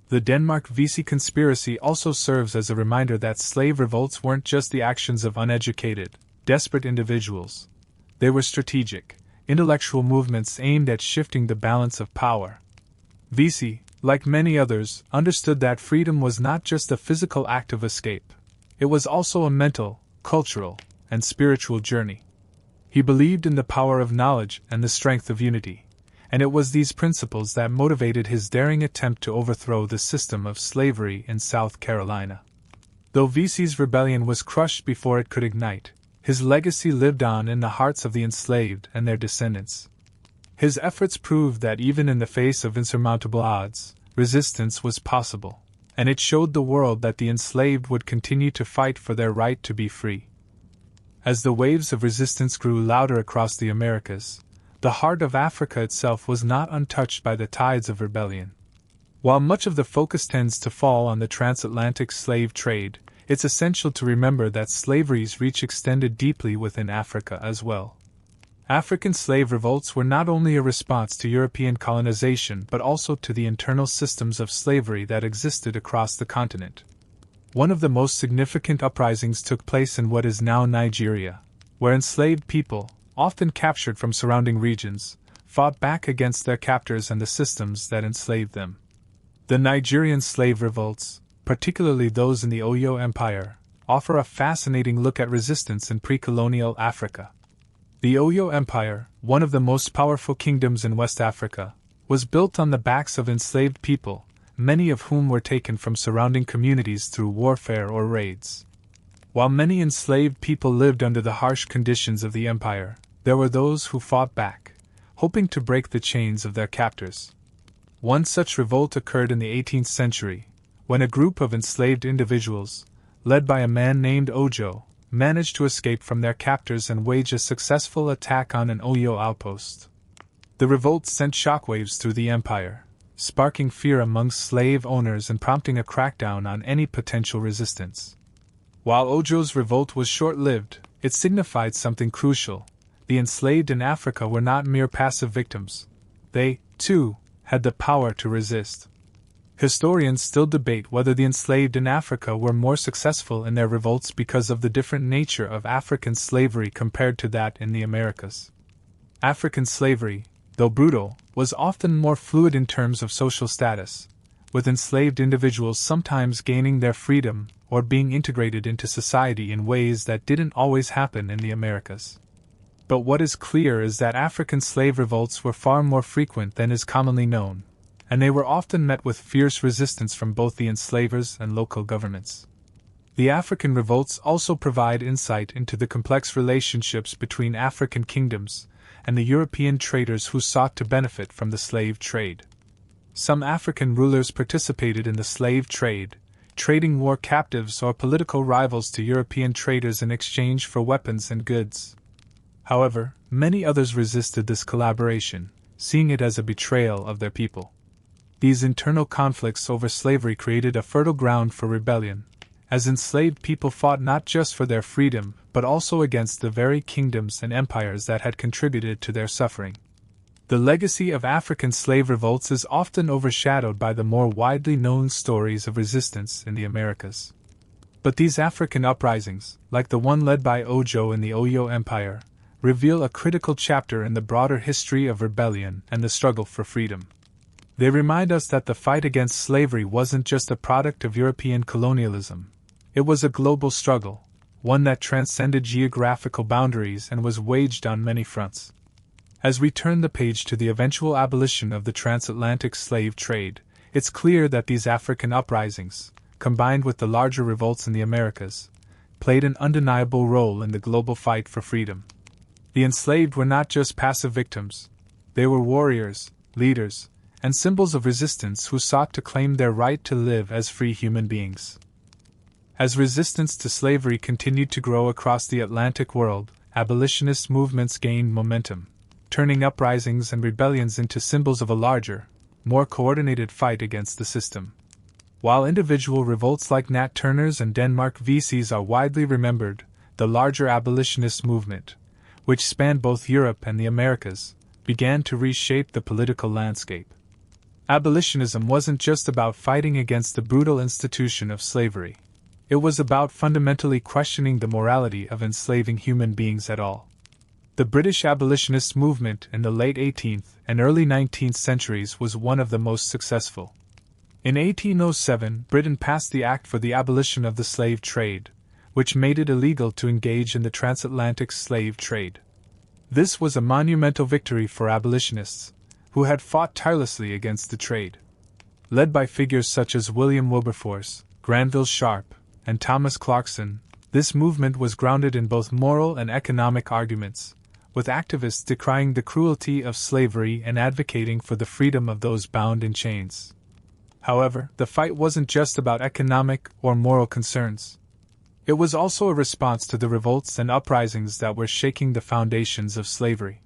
Speaker 1: The Denmark-Vesey conspiracy also serves as a reminder that slave revolts weren't just the actions of uneducated, desperate individuals. They were strategic, intellectual movements aimed at shifting the balance of power. Vesey, like many others, understood that freedom was not just a physical act of escape. It was also a mental, cultural, and spiritual journey. He believed in the power of knowledge and the strength of unity, and it was these principles that motivated his daring attempt to overthrow the system of slavery in South Carolina. Though Vesey's rebellion was crushed before it could ignite, his legacy lived on in the hearts of the enslaved and their descendants. His efforts proved that even in the face of insurmountable odds, resistance was possible, and it showed the world that the enslaved would continue to fight for their right to be free. As the waves of resistance grew louder across the Americas, the heart of Africa itself was not untouched by the tides of rebellion. While much of the focus tends to fall on the transatlantic slave trade, it's essential to remember that slavery's reach extended deeply within Africa as well. African slave revolts were not only a response to European colonization but also to the internal systems of slavery that existed across the continent. One of the most significant uprisings took place in what is now Nigeria, where enslaved people, often captured from surrounding regions, fought back against their captors and the systems that enslaved them. The Nigerian slave revolts, particularly those in the Oyo Empire, offer a fascinating look at resistance in pre-colonial Africa. The Oyo Empire, one of the most powerful kingdoms in West Africa, was built on the backs of enslaved people, many of whom were taken from surrounding communities through warfare or raids. While many enslaved people lived under the harsh conditions of the empire, there were those who fought back, hoping to break the chains of their captors. One such revolt occurred in the 18th century, when a group of enslaved individuals, led by a man named Ojo, managed to escape from their captors and wage a successful attack on an Oyo outpost. The revolt sent shockwaves through the empire, sparking fear among slave owners and prompting a crackdown on any potential resistance. While Ojo's revolt was short-lived, it signified something crucial. The enslaved in Africa were not mere passive victims. They, too, had the power to resist. Historians still debate whether the enslaved in Africa were more successful in their revolts because of the different nature of African slavery compared to that in the Americas. African slavery, though brutal, was often more fluid in terms of social status, with enslaved individuals sometimes gaining their freedom or being integrated into society in ways that didn't always happen in the Americas. But what is clear is that African slave revolts were far more frequent than is commonly known, and they were often met with fierce resistance from both the enslavers and local governments. The African revolts also provide insight into the complex relationships between African kingdoms and the European traders who sought to benefit from the slave trade. Some African rulers participated in the slave trade, trading war captives or political rivals to European traders in exchange for weapons and goods. However, many others resisted this collaboration, seeing it as a betrayal of their people. These internal conflicts over slavery created a fertile ground for rebellion, as enslaved people fought not just for their freedom but also against the very kingdoms and empires that had contributed to their suffering. The legacy of African slave revolts is often overshadowed by the more widely known stories of resistance in the Americas. But these African uprisings, like the one led by Ojo in the Oyo Empire, reveal a critical chapter in the broader history of rebellion and the struggle for freedom. They remind us that the fight against slavery wasn't just a product of European colonialism. It was a global struggle, one that transcended geographical boundaries and was waged on many fronts. As we turn the page to the eventual abolition of the transatlantic slave trade, it's clear that these African uprisings, combined with the larger revolts in the Americas, played an undeniable role in the global fight for freedom. The enslaved were not just passive victims, they were warriors, leaders, and symbols of resistance who sought to claim their right to live as free human beings. As resistance to slavery continued to grow across the Atlantic world, abolitionist movements gained momentum, turning uprisings and rebellions into symbols of a larger, more coordinated fight against the system. While individual revolts like Nat Turner's and Denmark VC's are widely remembered, the larger abolitionist movement, which spanned both Europe and the Americas, began to reshape the political landscape. Abolitionism wasn't just about fighting against the brutal institution of slavery. It was about fundamentally questioning the morality of enslaving human beings at all. The British abolitionist movement in the late 18th and early 19th centuries was one of the most successful. In 1807, Britain passed the Act for the Abolition of the Slave Trade, which made it illegal to engage in the transatlantic slave trade. This was a monumental victory for abolitionists, who had fought tirelessly against the trade. Led by figures such as William Wilberforce, Granville Sharp, and Thomas Clarkson, this movement was grounded in both moral and economic arguments, with activists decrying the cruelty of slavery and advocating for the freedom of those bound in chains. However, the fight wasn't just about economic or moral concerns. It was also a response to the revolts and uprisings that were shaking the foundations of slavery.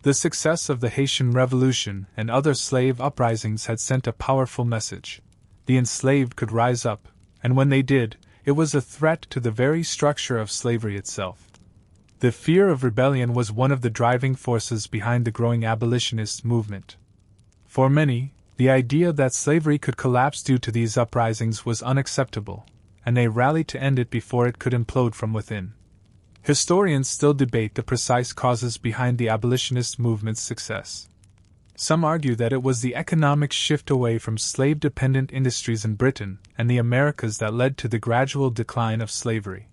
Speaker 1: The success of the Haitian Revolution and other slave uprisings had sent a powerful message. The enslaved could rise up, and when they did, it was a threat to the very structure of slavery itself. The fear of rebellion was one of the driving forces behind the growing abolitionist movement. For many, the idea that slavery could collapse due to these uprisings was unacceptable, and they rallied to end it before it could implode from within. Historians still debate the precise causes behind the abolitionist movement's success. Some argue that it was the economic shift away from slave-dependent industries in Britain and the Americas that led to the gradual decline of slavery.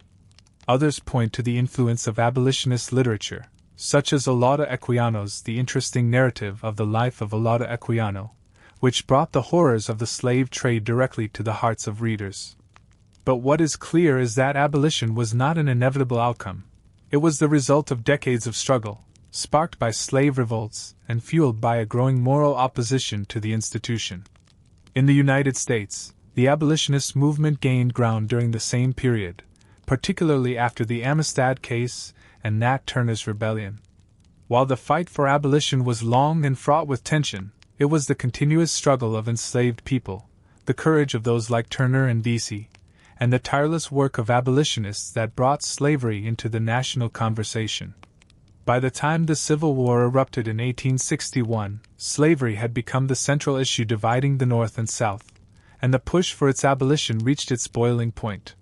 Speaker 1: Others point to the influence of abolitionist literature, such as Olaudah Equiano's The Interesting Narrative of the Life of Olaudah Equiano, which brought the horrors of the slave trade directly to the hearts of readers. But what is clear is that abolition was not an inevitable outcome. It was the result of decades of struggle, sparked by slave revolts and fueled by a growing moral opposition to the institution. In the United States, the abolitionist movement gained ground during the same period, particularly after the Amistad Case and Nat Turner's Rebellion. While the fight for abolition was long and fraught with tension, it was the continuous struggle of enslaved people, the courage of those like Turner and Vesey, and the tireless work of abolitionists that brought slavery into the national conversation. By the time the Civil War erupted in 1861, slavery had become the central issue dividing the North and South, and the push for its abolition reached its boiling point.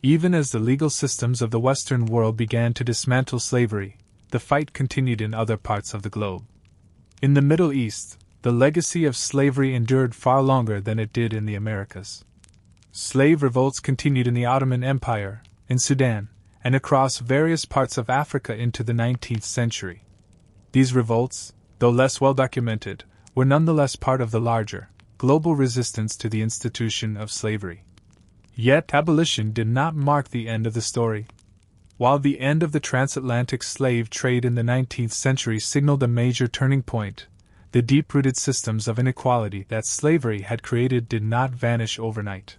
Speaker 1: Even as the legal systems of the Western world began to dismantle slavery, the fight continued in other parts of the globe. In the Middle East, the legacy of slavery endured far longer than it did in the Americas. Slave revolts continued in the Ottoman Empire, in Sudan, and across various parts of Africa into the 19th century. These revolts, though less well documented, were nonetheless part of the larger, global resistance to the institution of slavery. Yet abolition did not mark the end of the story. While the end of the transatlantic slave trade in the 19th century signaled a major turning point, the deep-rooted systems of inequality that slavery had created did not vanish overnight.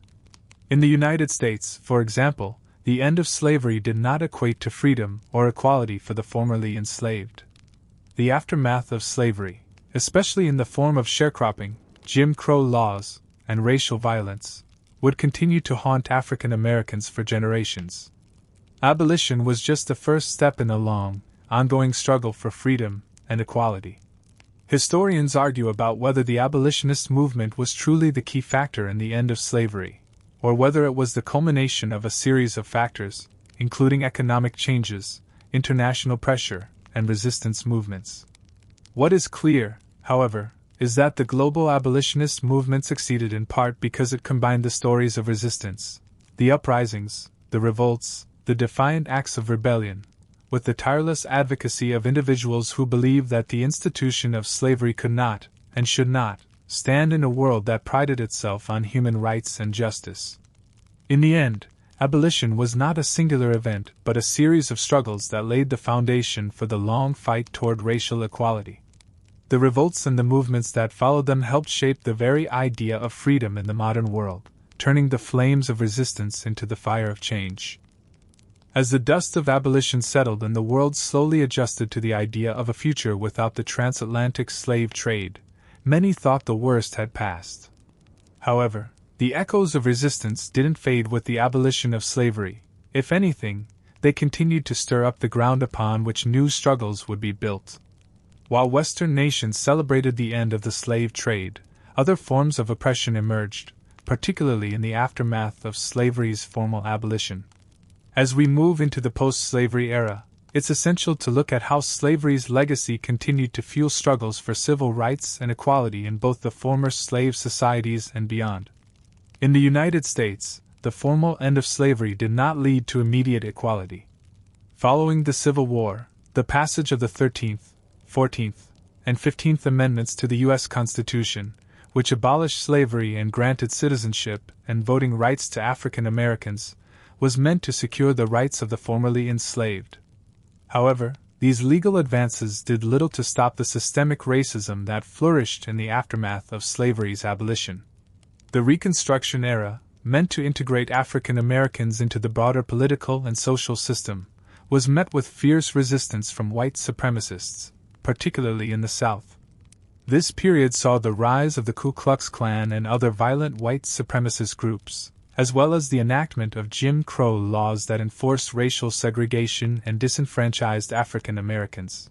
Speaker 1: In the United States, for example, the end of slavery did not equate to freedom or equality for the formerly enslaved. The aftermath of slavery, especially in the form of sharecropping, Jim Crow laws, and racial violence, would continue to haunt African Americans for generations. Abolition was just the first step in a long, ongoing struggle for freedom and equality. Historians argue about whether the abolitionist movement was truly the key factor in the end of slavery, or whether it was the culmination of a series of factors, including economic changes, international pressure, and resistance movements. What is clear, however, is that the global abolitionist movement succeeded in part because it combined the stories of resistance, the uprisings, the revolts, the defiant acts of rebellion, with the tireless advocacy of individuals who believed that the institution of slavery could not, and should not, stand in a world that prided itself on human rights and justice. In the end, abolition was not a singular event but a series of struggles that laid the foundation for the long fight toward racial equality. The revolts and the movements that followed them helped shape the very idea of freedom in the modern world, turning the flames of resistance into the fire of change. As the dust of abolition settled and the world slowly adjusted to the idea of a future without the transatlantic slave trade, many thought the worst had passed. However, the echoes of resistance didn't fade with the abolition of slavery. If anything, they continued to stir up the ground upon which new struggles would be built. While Western nations celebrated the end of the slave trade, other forms of oppression emerged, particularly in the aftermath of slavery's formal abolition. As we move into the post-slavery era, it's essential to look at how slavery's legacy continued to fuel struggles for civil rights and equality in both the former slave societies and beyond. In the United States, the formal end of slavery did not lead to immediate equality. Following the Civil War, the passage of the 13th, 14th, and 15th Amendments to the U.S. Constitution, which abolished slavery and granted citizenship and voting rights to African Americans, was meant to secure the rights of the formerly enslaved. However, these legal advances did little to stop the systemic racism that flourished in the aftermath of slavery's abolition. The Reconstruction era, meant to integrate African Americans into the broader political and social system, was met with fierce resistance from white supremacists, particularly in the South. This period saw the rise of the Ku Klux Klan and other violent white supremacist groups, as well as the enactment of Jim Crow laws that enforced racial segregation and disenfranchised African Americans.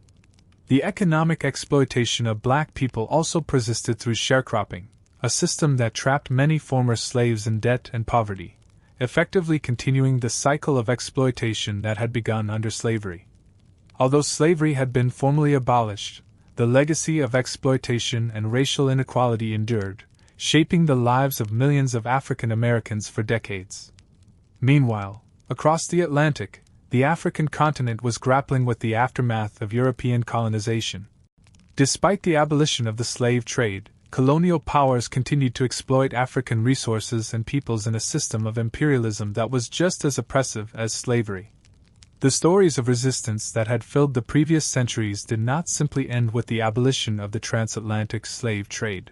Speaker 1: The economic exploitation of black people also persisted through sharecropping, a system that trapped many former slaves in debt and poverty, effectively continuing the cycle of exploitation that had begun under slavery. Although slavery had been formally abolished, the legacy of exploitation and racial inequality endured, shaping the lives of millions of African Americans for decades. Meanwhile, across the Atlantic, the African continent was grappling with the aftermath of European colonization. Despite the abolition of the slave trade, colonial powers continued to exploit African resources and peoples in a system of imperialism that was just as oppressive as slavery. The stories of resistance that had filled the previous centuries did not simply end with the abolition of the transatlantic slave trade.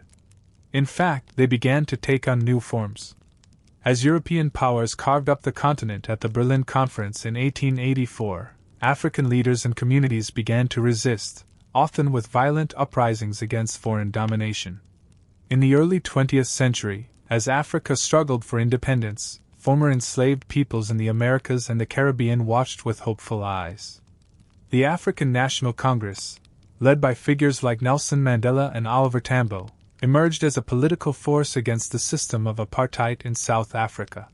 Speaker 1: In fact, they began to take on new forms. As European powers carved up the continent at the Berlin Conference in 1884, African leaders and communities began to resist, often with violent uprisings against foreign domination. In the early 20th century, as Africa struggled for independence, former enslaved peoples in the Americas and the Caribbean watched with hopeful eyes. The African National Congress, led by figures like Nelson Mandela and Oliver Tambo, emerged as a political force against the system of apartheid in South Africa.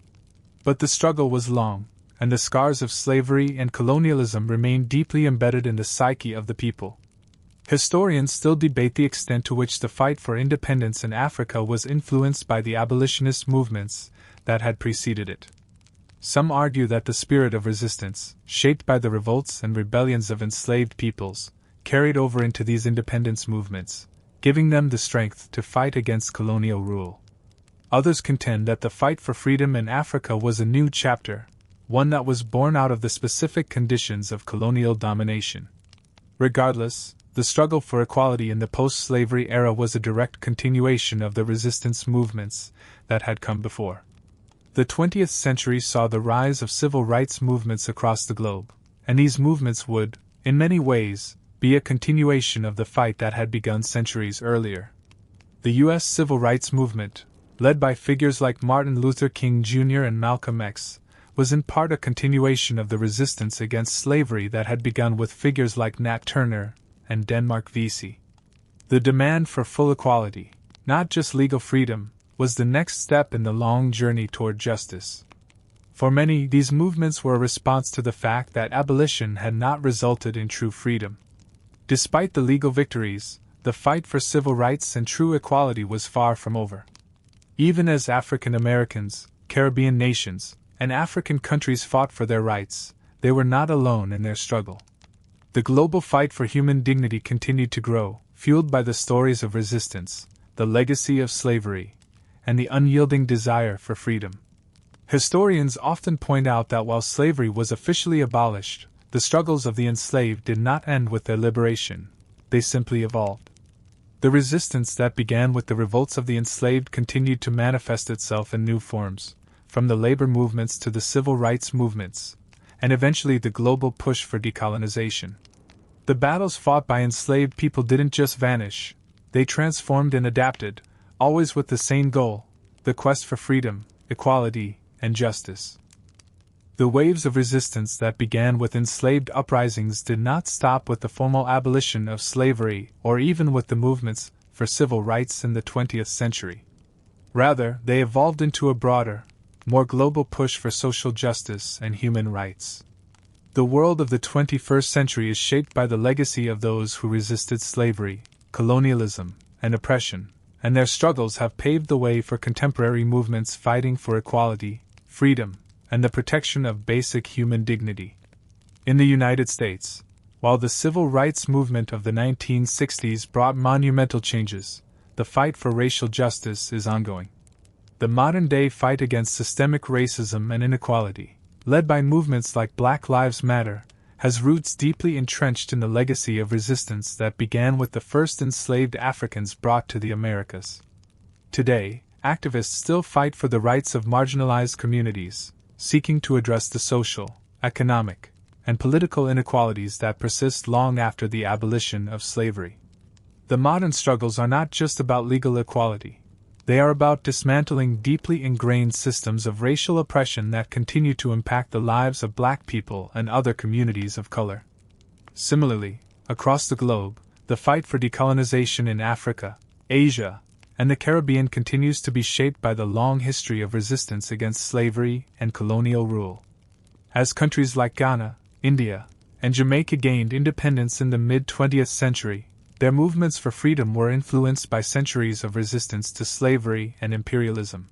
Speaker 1: But the struggle was long, and the scars of slavery and colonialism remained deeply embedded in the psyche of the people. Historians still debate the extent to which the fight for independence in Africa was influenced by the abolitionist movements that had preceded it. Some argue that the spirit of resistance, shaped by the revolts and rebellions of enslaved peoples, carried over into these independence movements, giving them the strength to fight against colonial rule. Others contend that the fight for freedom in Africa was a new chapter, one that was born out of the specific conditions of colonial domination. Regardless, the struggle for equality in the post-slavery era was a direct continuation of the resistance movements that had come before. The 20th century saw the rise of civil rights movements across the globe, and these movements would, in many ways, be a continuation of the fight that had begun centuries earlier. The U.S. Civil Rights Movement, led by figures like Martin Luther King Jr. and Malcolm X, was in part a continuation of the resistance against slavery that had begun with figures like Nat Turner and Denmark Vesey. The demand for full equality, not just legal freedom, was the next step in the long journey toward justice. For many, these movements were a response to the fact that abolition had not resulted in true freedom. Despite the legal victories, the fight for civil rights and true equality was far from over. Even as African Americans, Caribbean nations, and African countries fought for their rights, they were not alone in their struggle. The global fight for human dignity continued to grow, fueled by the stories of resistance, the legacy of slavery, and the unyielding desire for freedom. Historians often point out that while slavery was officially abolished, the struggles of the enslaved did not end with their liberation, they simply evolved. The resistance that began with the revolts of the enslaved continued to manifest itself in new forms, from the labor movements to the civil rights movements, and eventually the global push for decolonization. The battles fought by enslaved people didn't just vanish, they transformed and adapted, always with the same goal: the quest for freedom, equality, and justice. The waves of resistance that began with enslaved uprisings did not stop with the formal abolition of slavery or even with the movements for civil rights in the 20th century. Rather, they evolved into a broader, more global push for social justice and human rights. The world of the 21st century is shaped by the legacy of those who resisted slavery, colonialism, and oppression, and their struggles have paved the way for contemporary movements fighting for equality, freedom, and the protection of basic human dignity. In the United States, while the civil rights movement of the 1960s brought monumental changes, the fight for racial justice is ongoing. The modern-day fight against systemic racism and inequality, led by movements like Black Lives Matter, has roots deeply entrenched in the legacy of resistance that began with the first enslaved Africans brought to the Americas. Today, activists still fight for the rights of marginalized communities, seeking to address the social, economic, and political inequalities that persist long after the abolition of slavery. The modern struggles are not just about legal equality. They are about dismantling deeply ingrained systems of racial oppression that continue to impact the lives of Black people and other communities of color. Similarly, across the globe, the fight for decolonization in Africa, Asia, and the Caribbean continues to be shaped by the long history of resistance against slavery and colonial rule. As countries like Ghana, India, and Jamaica gained independence in the mid-20th century, their movements for freedom were influenced by centuries of resistance to slavery and imperialism.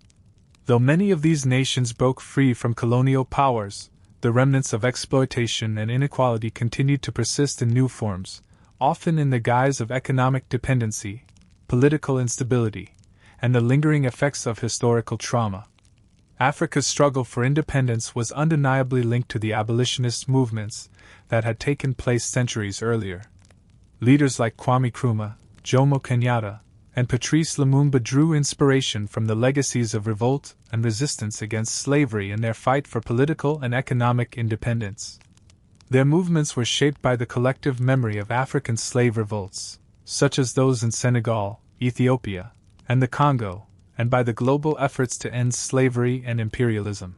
Speaker 1: Though many of these nations broke free from colonial powers, the remnants of exploitation and inequality continued to persist in new forms, often in the guise of economic dependency, political instability, and the lingering effects of historical trauma. Africa's struggle for independence was undeniably linked to the abolitionist movements that had taken place centuries earlier. Leaders like Kwame Nkrumah, Jomo Kenyatta, and Patrice Lumumba drew inspiration from the legacies of revolt and resistance against slavery in their fight for political and economic independence. Their movements were shaped by the collective memory of African slave revolts, such as those in Senegal, Ethiopia, and the Congo, and by the global efforts to end slavery and imperialism.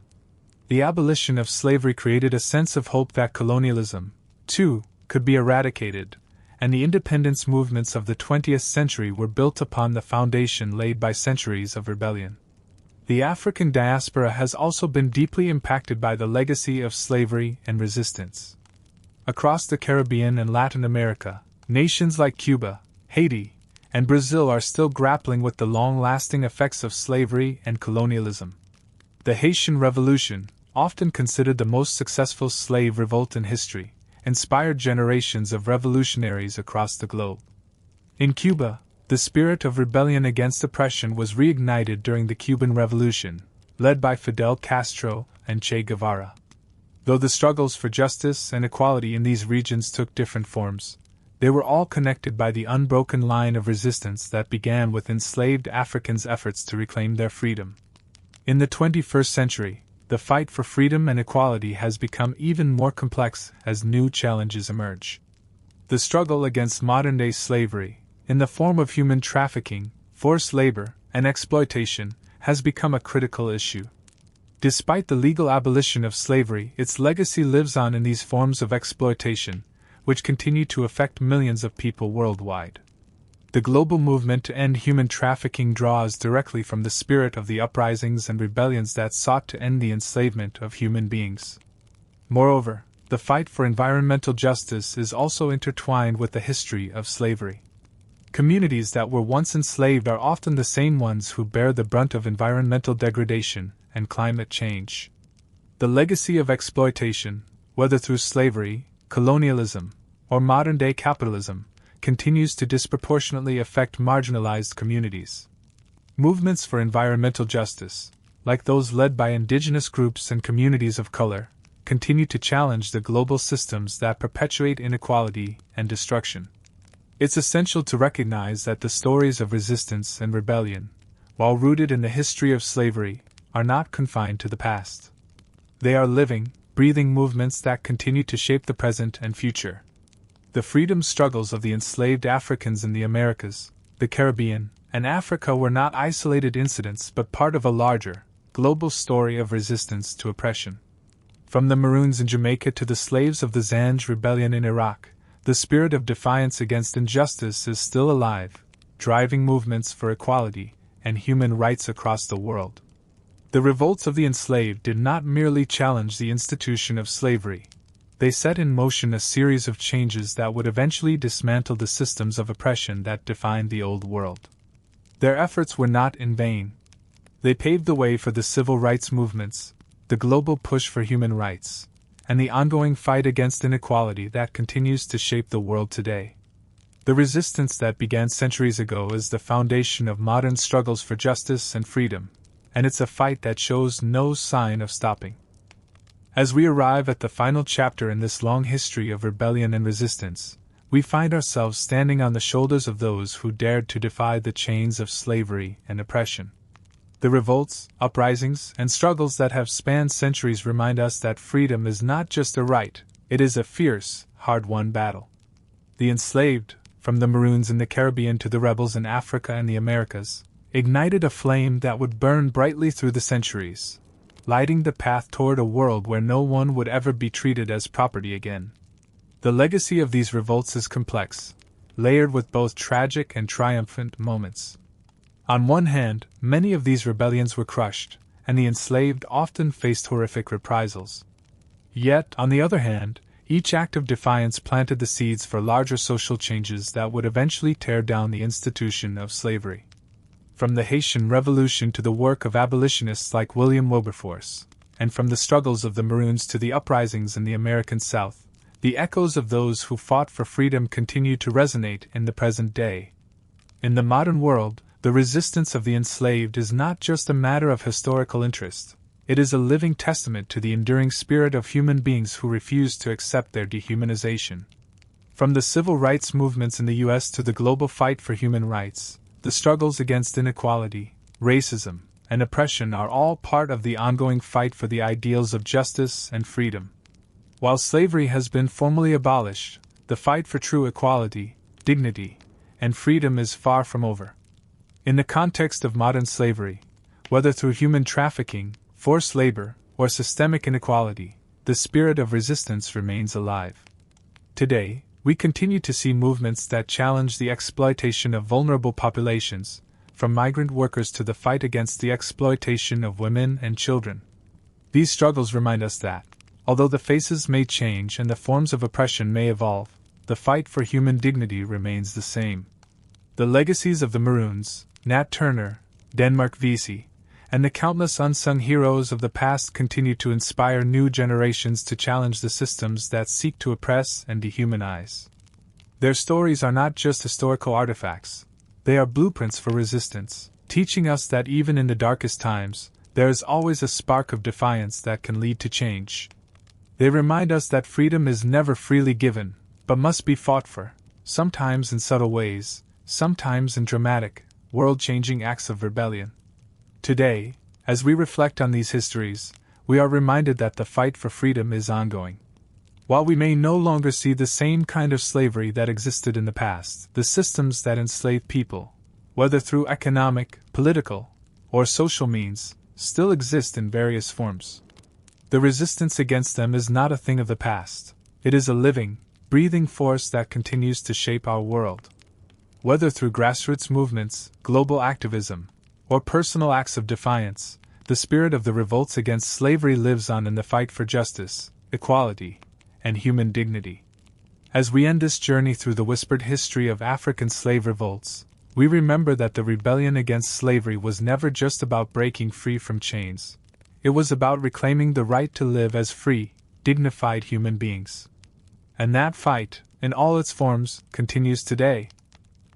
Speaker 1: The abolition of slavery created a sense of hope that colonialism, too, could be eradicated, and the independence movements of the 20th century were built upon the foundation laid by centuries of rebellion. The African diaspora has also been deeply impacted by the legacy of slavery and resistance. Across the Caribbean and Latin America, nations like Cuba, Haiti, and Brazil are still grappling with the long-lasting effects of slavery and colonialism. The Haitian Revolution, often considered the most successful slave revolt in history, inspired generations of revolutionaries across the globe. In Cuba, the spirit of rebellion against oppression was reignited during the Cuban Revolution, led by Fidel Castro and Che Guevara. Though the struggles for justice and equality in these regions took different forms, they were all connected by the unbroken line of resistance that began with enslaved Africans' efforts to reclaim their freedom. In the 21st century, the fight for freedom and equality has become even more complex as new challenges emerge. The struggle against modern-day slavery, in the form of human trafficking, forced labor, and exploitation, has become a critical issue. Despite the legal abolition of slavery, its legacy lives on in these forms of exploitation, which continue to affect millions of people worldwide. The global movement to end human trafficking draws directly from the spirit of the uprisings and rebellions that sought to end the enslavement of human beings. Moreover, the fight for environmental justice is also intertwined with the history of slavery. Communities that were once enslaved are often the same ones who bear the brunt of environmental degradation and climate change. The legacy of exploitation, whether through slavery, colonialism, or modern-day capitalism, continues to disproportionately affect marginalized communities. Movements for environmental justice, like those led by indigenous groups and communities of color, continue to challenge the global systems that perpetuate inequality and destruction. It's essential to recognize that the stories of resistance and rebellion, while rooted in the history of slavery, are not confined to the past. They are living, breathing movements that continue to shape the present and future. The freedom struggles of the enslaved Africans in the Americas, the Caribbean, and Africa were not isolated incidents but part of a larger, global story of resistance to oppression. From the Maroons in Jamaica to the slaves of the Zanj Rebellion in Iraq, the spirit of defiance against injustice is still alive, driving movements for equality and human rights across the world. The revolts of the enslaved did not merely challenge the institution of slavery. They set in motion a series of changes that would eventually dismantle the systems of oppression that defined the old world. Their efforts were not in vain. They paved the way for the civil rights movements, the global push for human rights, and the ongoing fight against inequality that continues to shape the world today. The resistance that began centuries ago is the foundation of modern struggles for justice and freedom, and it's a fight that shows no sign of stopping. As we arrive at the final chapter in this long history of rebellion and resistance, we find ourselves standing on the shoulders of those who dared to defy the chains of slavery and oppression. The revolts, uprisings, and struggles that have spanned centuries remind us that freedom is not just a right, it is a fierce, hard-won battle. The enslaved, from the Maroons in the Caribbean to the rebels in Africa and the Americas, ignited a flame that would burn brightly through the centuries, lighting the path toward a world where no one would ever be treated as property again. The legacy of these revolts is complex, layered with both tragic and triumphant moments. On one hand, many of these rebellions were crushed, and the enslaved often faced horrific reprisals. Yet, on the other hand, each act of defiance planted the seeds for larger social changes that would eventually tear down the institution of slavery. From the Haitian Revolution to the work of abolitionists like William Wilberforce, and from the struggles of the Maroons to the uprisings in the American South, the echoes of those who fought for freedom continue to resonate in the present day. In the modern world, the resistance of the enslaved is not just a matter of historical interest, it is a living testament to the enduring spirit of human beings who refuse to accept their dehumanization. From the civil rights movements in the U.S. to the global fight for human rights, the struggles against inequality, racism, and oppression are all part of the ongoing fight for the ideals of justice and freedom. While slavery has been formally abolished, the fight for true equality, dignity, and freedom is far from over. In the context of modern slavery, whether through human trafficking, forced labor, or systemic inequality, the spirit of resistance remains alive. Today, we continue to see movements that challenge the exploitation of vulnerable populations, from migrant workers to the fight against the exploitation of women and children. These struggles remind us that, although the faces may change and the forms of oppression may evolve, the fight for human dignity remains the same. The legacies of the Maroons, Nat Turner, Denmark Vesey, and the countless unsung heroes of the past continue to inspire new generations to challenge the systems that seek to oppress and dehumanize. Their stories are not just historical artifacts, they are blueprints for resistance, teaching us that even in the darkest times, there is always a spark of defiance that can lead to change. They remind us that freedom is never freely given, but must be fought for, sometimes in subtle ways, sometimes in dramatic, world-changing acts of rebellion. Today, as we reflect on these histories, we are reminded that the fight for freedom is ongoing. While we may no longer see the same kind of slavery that existed in the past, the systems that enslave people, whether through economic, political, or social means, still exist in various forms. The resistance against them is not a thing of the past, it is a living, breathing force that continues to shape our world. Whether through grassroots movements, global activism, or personal acts of defiance, the spirit of the revolts against slavery lives on in the fight for justice, equality, and human dignity. As we end this journey through the whispered history of African slave revolts, we remember that the rebellion against slavery was never just about breaking free from chains. It was about reclaiming the right to live as free, dignified human beings. And that fight, in all its forms, continues today.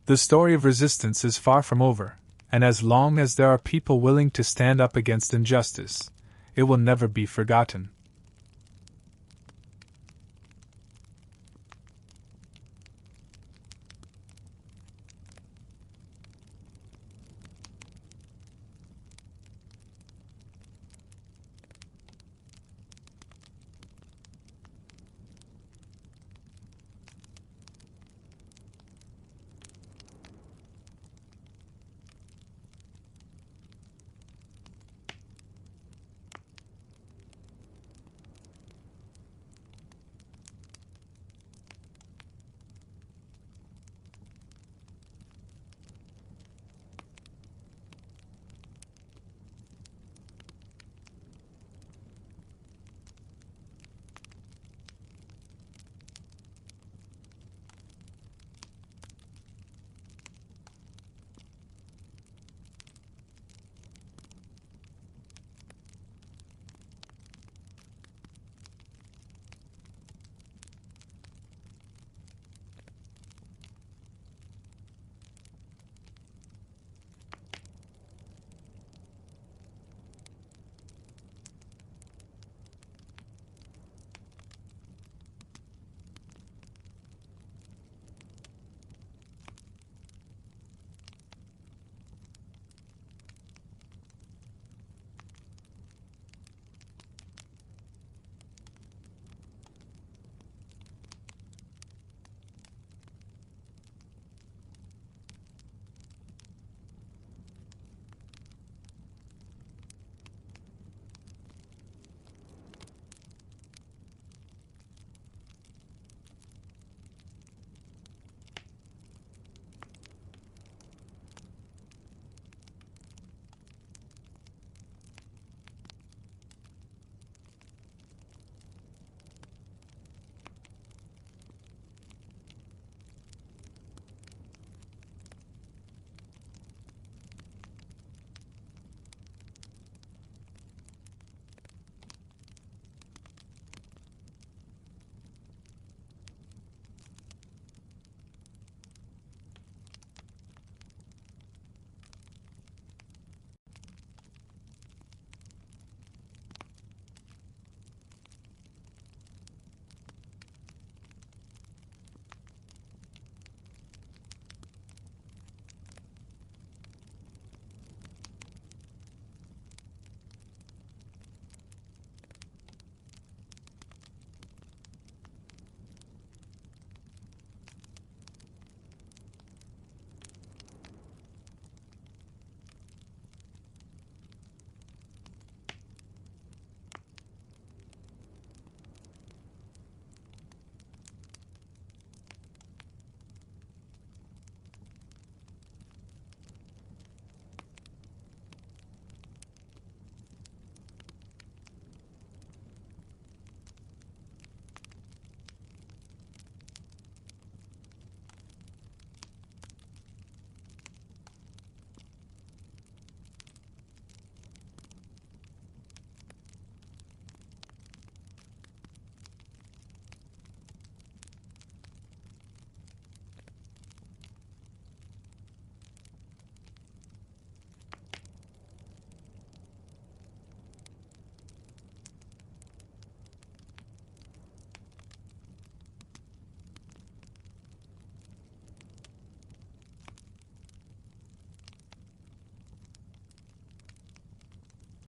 Speaker 1: The story of resistance is far from over, and as long as there are people willing to stand up against injustice, it will never be forgotten.